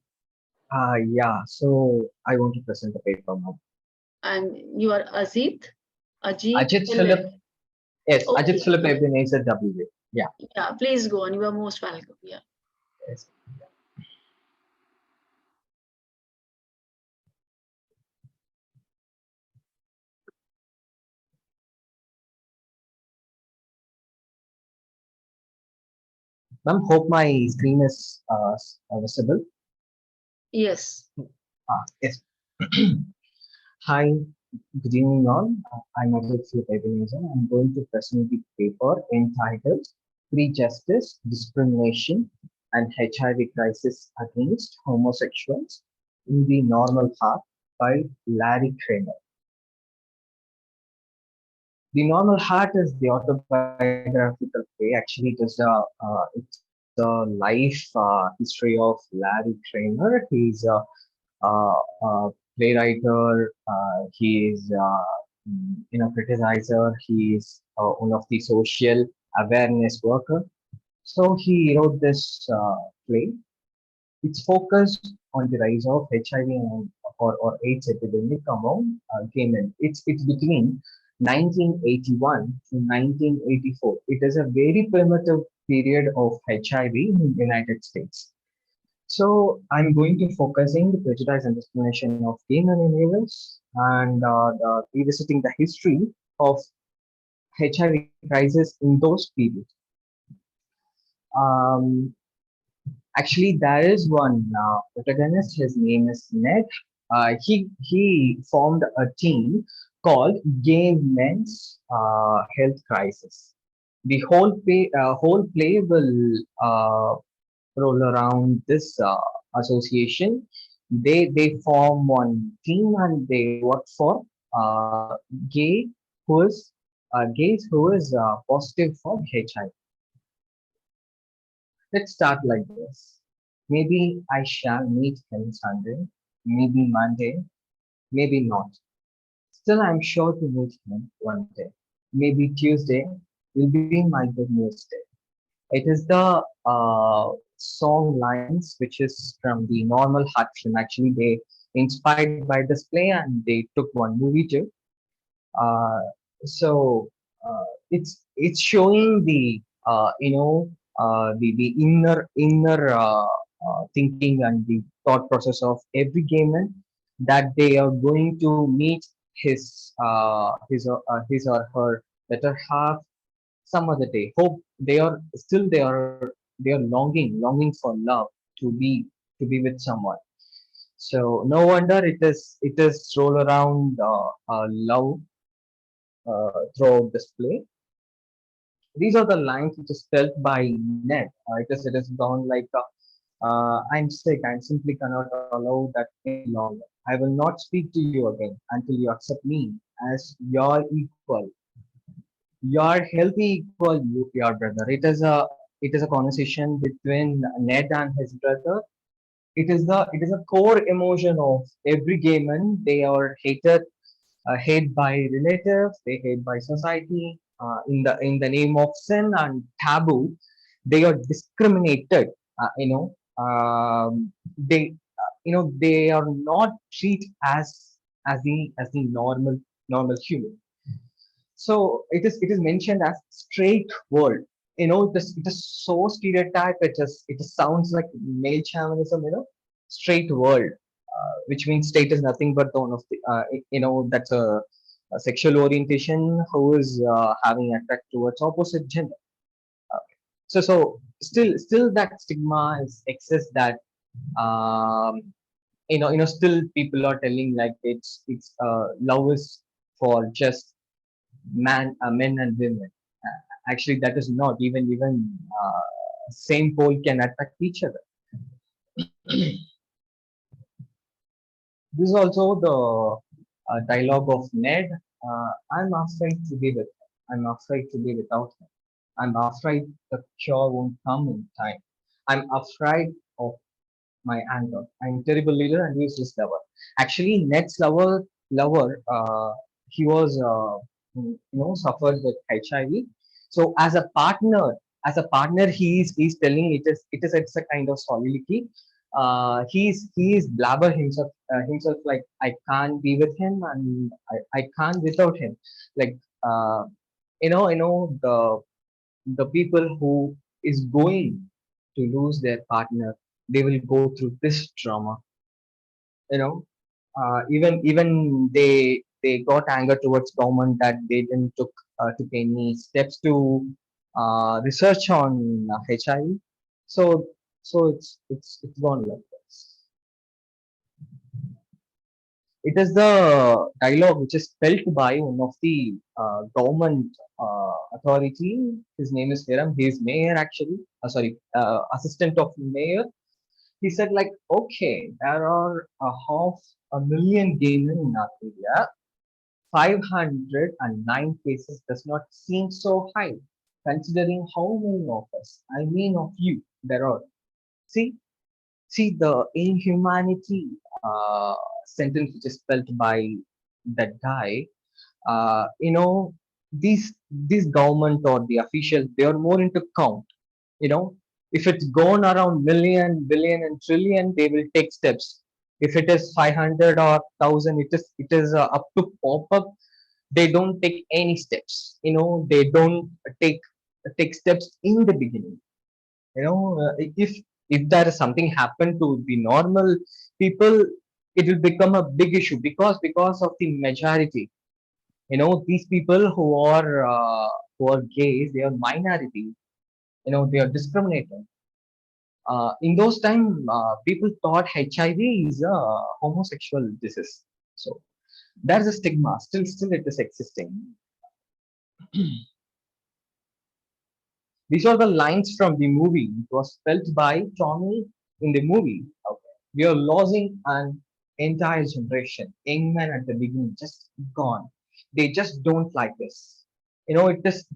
Yeah. So I want to present the paper, ma'am. And you are Ajit? Ajit Philip. Yes, Okay. Ajit Philip Ebenezer W. Yeah. Yeah, please go on. You are most welcome. Yeah. Yes. Ma'am, hope my screen is visible. Yes. Yes. Hi, good evening all. I'm Ajit Philip Ebenezer. I'm going to present the paper entitled Prejudice, Discrimination and HIV Crisis Against Homosexuals in the Normal Heart by Larry Kramer. The Normal Heart is the autobiographical play. Actually, it's the life history of Larry Kramer. He's a playwriter. He is criticizer. He is one of the social awareness worker. So he wrote this play. It's focused on the rise of HIV or AIDS epidemic among gay men. It's between 1981 to 1984. It is a very primitive period of HIV in the United States. So I'm going to focusing the prejudice and discrimination of gay men in US and revisiting the history of HIV crisis in those periods. Actually, there is one protagonist. His name is Ned. He formed a team called Gay Men's Health Crisis. The whole play will roll around this association. They form one team and they work for gay who is gays who is positive for HIV. Let's start like this. Maybe I shall meet him Sunday, maybe Monday, maybe not. Still, I'm sure to meet him one day. Maybe Tuesday will be my good news day. It is the song lines which is from the Normal Heart film. Actually, they inspired by this play and they took one movie too. So it's showing the the inner thinking and the thought process of every gay man, that they are going to meet his or her better half some other day. Hope they are longing for love, to be with someone. So no wonder it is roll around love throughout this play. These are the lines which is felt by Ned. It is gone like I'm sick. I simply cannot allow that any longer. I will not speak to you again until you accept me as your equal. Your healthy equal, your brother. It is a it is a conversation between Ned and his brother. It is a core emotion of every gay man. They are hate by relatives, they hate by society, in the name of sin and taboo. They are discriminated. They they are not treated as the normal human. So it is mentioned as straight world. It is so stereotyped. It sounds like male chauvinism. Straight world, which means state is nothing but the one of the that's a sexual orientation who is having attract towards opposite gender. So still that stigma is exists that um, still people are telling like it's love is for just men and women. Actually, that is not even same pole can attract each other. This is also the dialogue of Ned. I'm afraid to be with him. I'm afraid to be without him. I'm afraid the cure won't come in time. I'm afraid of my anger. I'm terrible leader and he's his lover. Actually, Ned's lover, he was suffered with HIV. So as a partner, he's telling it's a kind of solidarity. He's blabber himself like I can't be with him and I can't without him. Like the people who is going to lose their partner, they will go through this trauma. you know even they got anger towards government that they didn't took any steps to research on HIV. So it's gone like this. It is the dialogue which is spelt by one of the government authority. His name is Hiram. He is mayor actually. Sorry, assistant of mayor. He said like, okay, there are 500,000 gay men in North India. 509 cases does not seem so high, considering how many of us, I mean of you, there are. See, see the inhumanity sentence which is spelled by that guy. These government or the officials, they are more into count. If it's gone around million, billion, and trillion, they will take steps. If it is 500 or 1,000, it is up to pop up. They don't take any steps. They don't take steps in the beginning. If there is something happen to the normal people, it will become a big issue because of the majority. These people who are gays, they are minority. They are discriminated. In those time, people thought HIV is a homosexual disease. So there's a stigma. Still it is existing. These are the lines from the movie. It was spelt by Tommy in the movie. Okay. We are losing an entire generation. Young men at the beginning just gone. They just don't like this. It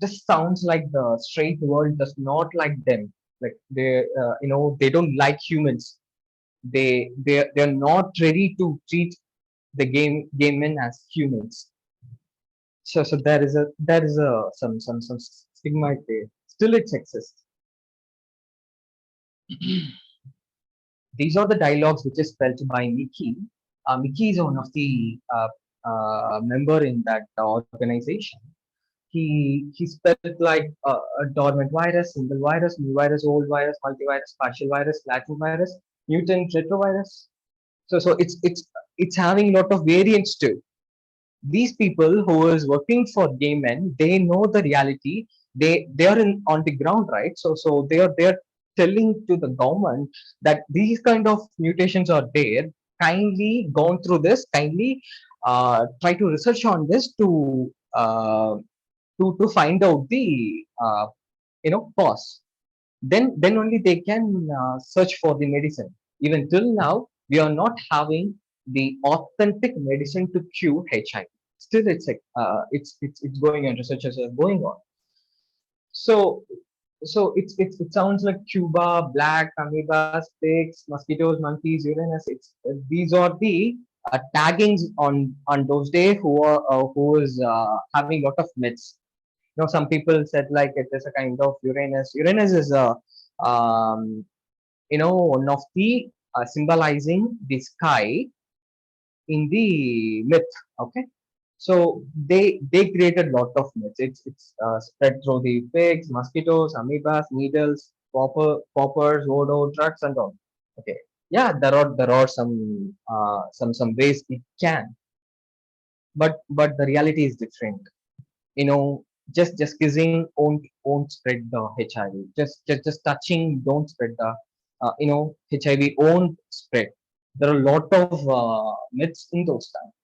just sounds like the straight world does not like them. Like they don't like humans. They're not ready to treat the gay men as humans. So there is a some stigma there. Still it exists. These are the dialogues which is spelled by Mickey. Mickey is one of the member in that organization. He spelled like a dormant virus, single virus, new virus, old virus, multivirus, partial virus, Latin virus, mutant, retrovirus. So it's having a lot of variants too. These people who is working for gay men, they know the reality. They are on the ground, right? So they are telling to the government that these kind of mutations are there. Kindly gone through this. Kindly try to research on this to find out the cause. Then only they can search for the medicine. Even till now, we are not having the authentic medicine to cure HIV. Still, it's going on. Researchers are going on. So So it sounds like Cuba, black, amoebas, pigs, mosquitoes, monkeys, Uranus. These are the taggings on those days who is having a lot of myths. Some people said like it is a kind of Uranus. Uranus is a one of the symbolizing the sky in the myth. Okay, so they created a lot of myths. It's spread through the pigs, mosquitoes, amoebas, needles, poppers, voodoo, drugs, and all. Okay, yeah, there are some ways it can, but the reality is different. Just kissing won't spread the HIV. Just touching don't spread the HIV won't spread. There are a lot of myths in those times.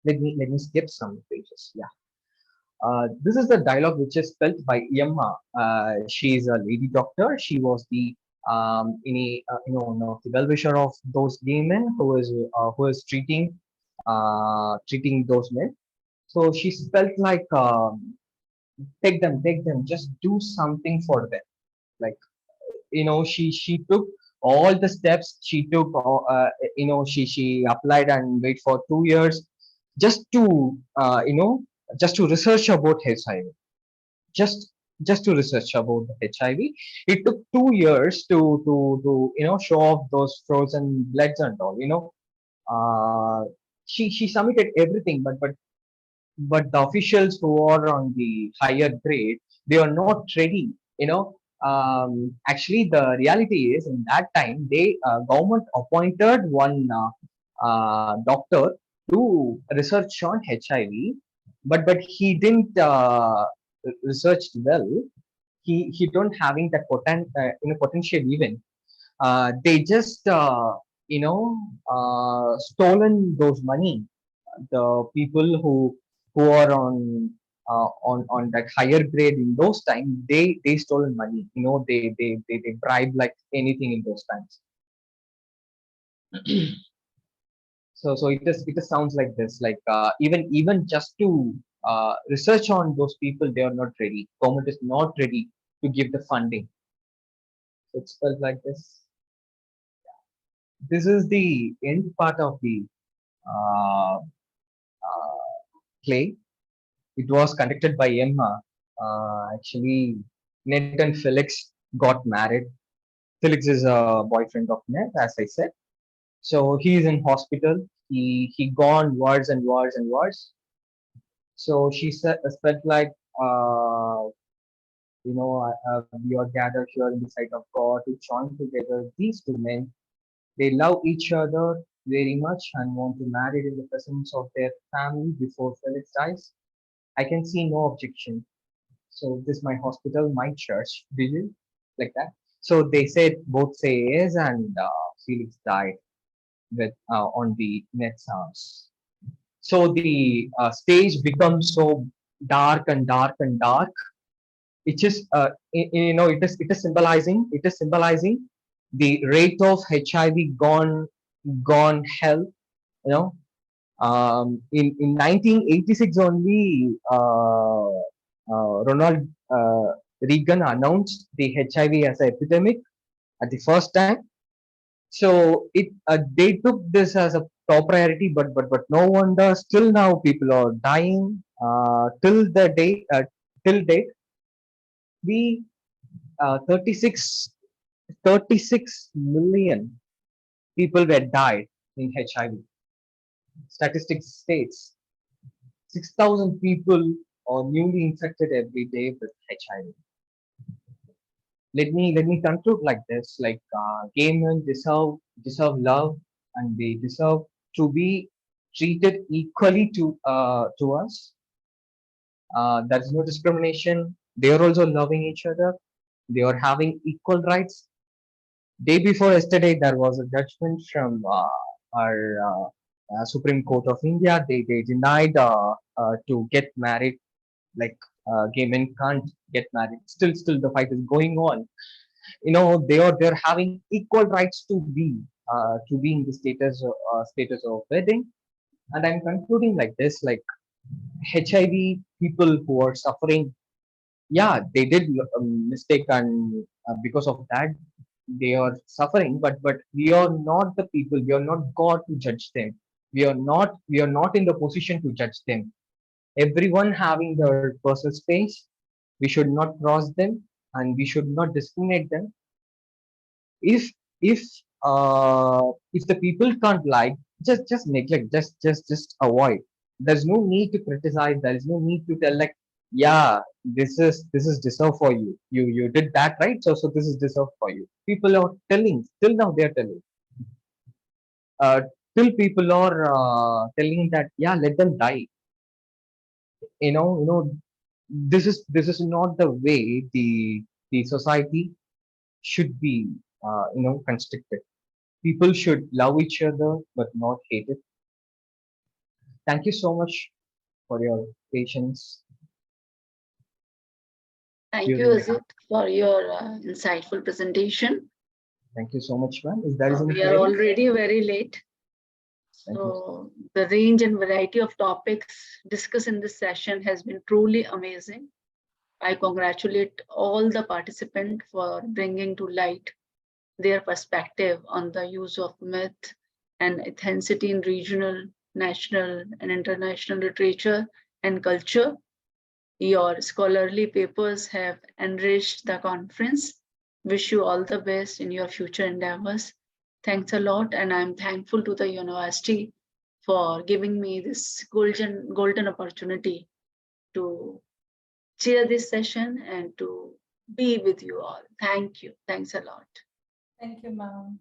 Let me skip some pages. Yeah. This is the dialogue which is spelled by Emma. She is a lady doctor. She was the one of the well-wisher of those gay men who is treating those men. So she felt like take them, just do something for them. Like she took all the steps. She took she applied and wait for 2 years just to just to research about HIV. Just just to research about the HIV. It took 2 years to show off those frozen bloods and all. She submitted everything, but the officials who are on the higher grade, they are not ready. Actually, the reality is in that time they government appointed one doctor to research on HIV, but he didn't research well. He don't having that potential even. They just stolen those money. The people who are on that higher grade in those times, they stolen money. They bribe like anything in those times. So it just sounds like this. Like even just to research on those people, they are not ready. Government is not ready to give the funding. It's felt like this. This is the end part of the uh, play. It was conducted by Emma. Actually, Ned and Felix got married. Felix is a boyfriend of Ned, as I said. So he is in hospital. He gone words and words and words. So she said, felt like we are gathered here in the sight of God to join together these two men. They love each other very much and want to marry in the presence of their family before Felix dies. I can see no objection. So this is my hospital, my church. Did you like that? So they said both say yes, and Felix died with on the Ned's arms. So the stage becomes so dark and dark and dark. It is it is symbolizing the rate of HIV gone hell. In 1986 only, Ronald Reagan announced the HIV as an epidemic at the first time. So they took this as a top priority, but no wonder still now people are dying till date. We 36 million people were died in HIV. Statistics states 6,000 people are newly infected every day with HIV. Let me conclude like this: like gay men deserve love, and they deserve to be treated equally to us. There is no discrimination. They are also loving each other. They are having equal rights. Day before yesterday, there was a judgment from our Supreme Court of India. They denied to get married. Like gay men can't get married. Still the fight is going on. They're having equal rights to be in the status of wedding. And I'm concluding like this: like HIV people who are suffering, yeah, they did a mistake, and because of that, they are suffering. But we are not the people. We are not God to judge them. We are not in the position to judge them. Everyone having their personal space. We should not cross them, and we should not discriminate them. If if if the people can't like, just neglect, just avoid. There's no need to criticize. There is no need to tell like, yeah, this is deserved for you. You did that, right? So this is deserved for you. People are telling, till now they are telling. uh Till people are telling that, yeah, let them die. You know, this is not the way the society should be constructed. People should love each other but not hate it. Thank you so much for your patience. Thank you, During Azit, for your insightful presentation. Thank you so much, ma'am. If there is any We are query, already very late. thank you. So the range and variety of topics discussed in this session has been truly amazing. I congratulate all the participants for bringing to light their perspective on the use of myth and ethnicity in regional, national, and international literature and culture. Your scholarly papers have enriched the conference. Wish you all the best in your future endeavors. Thanks a lot, and I'm thankful to the university for giving me this golden opportunity to chair this session and to be with you all. Thank you. Thanks a lot. Thank you, ma'am.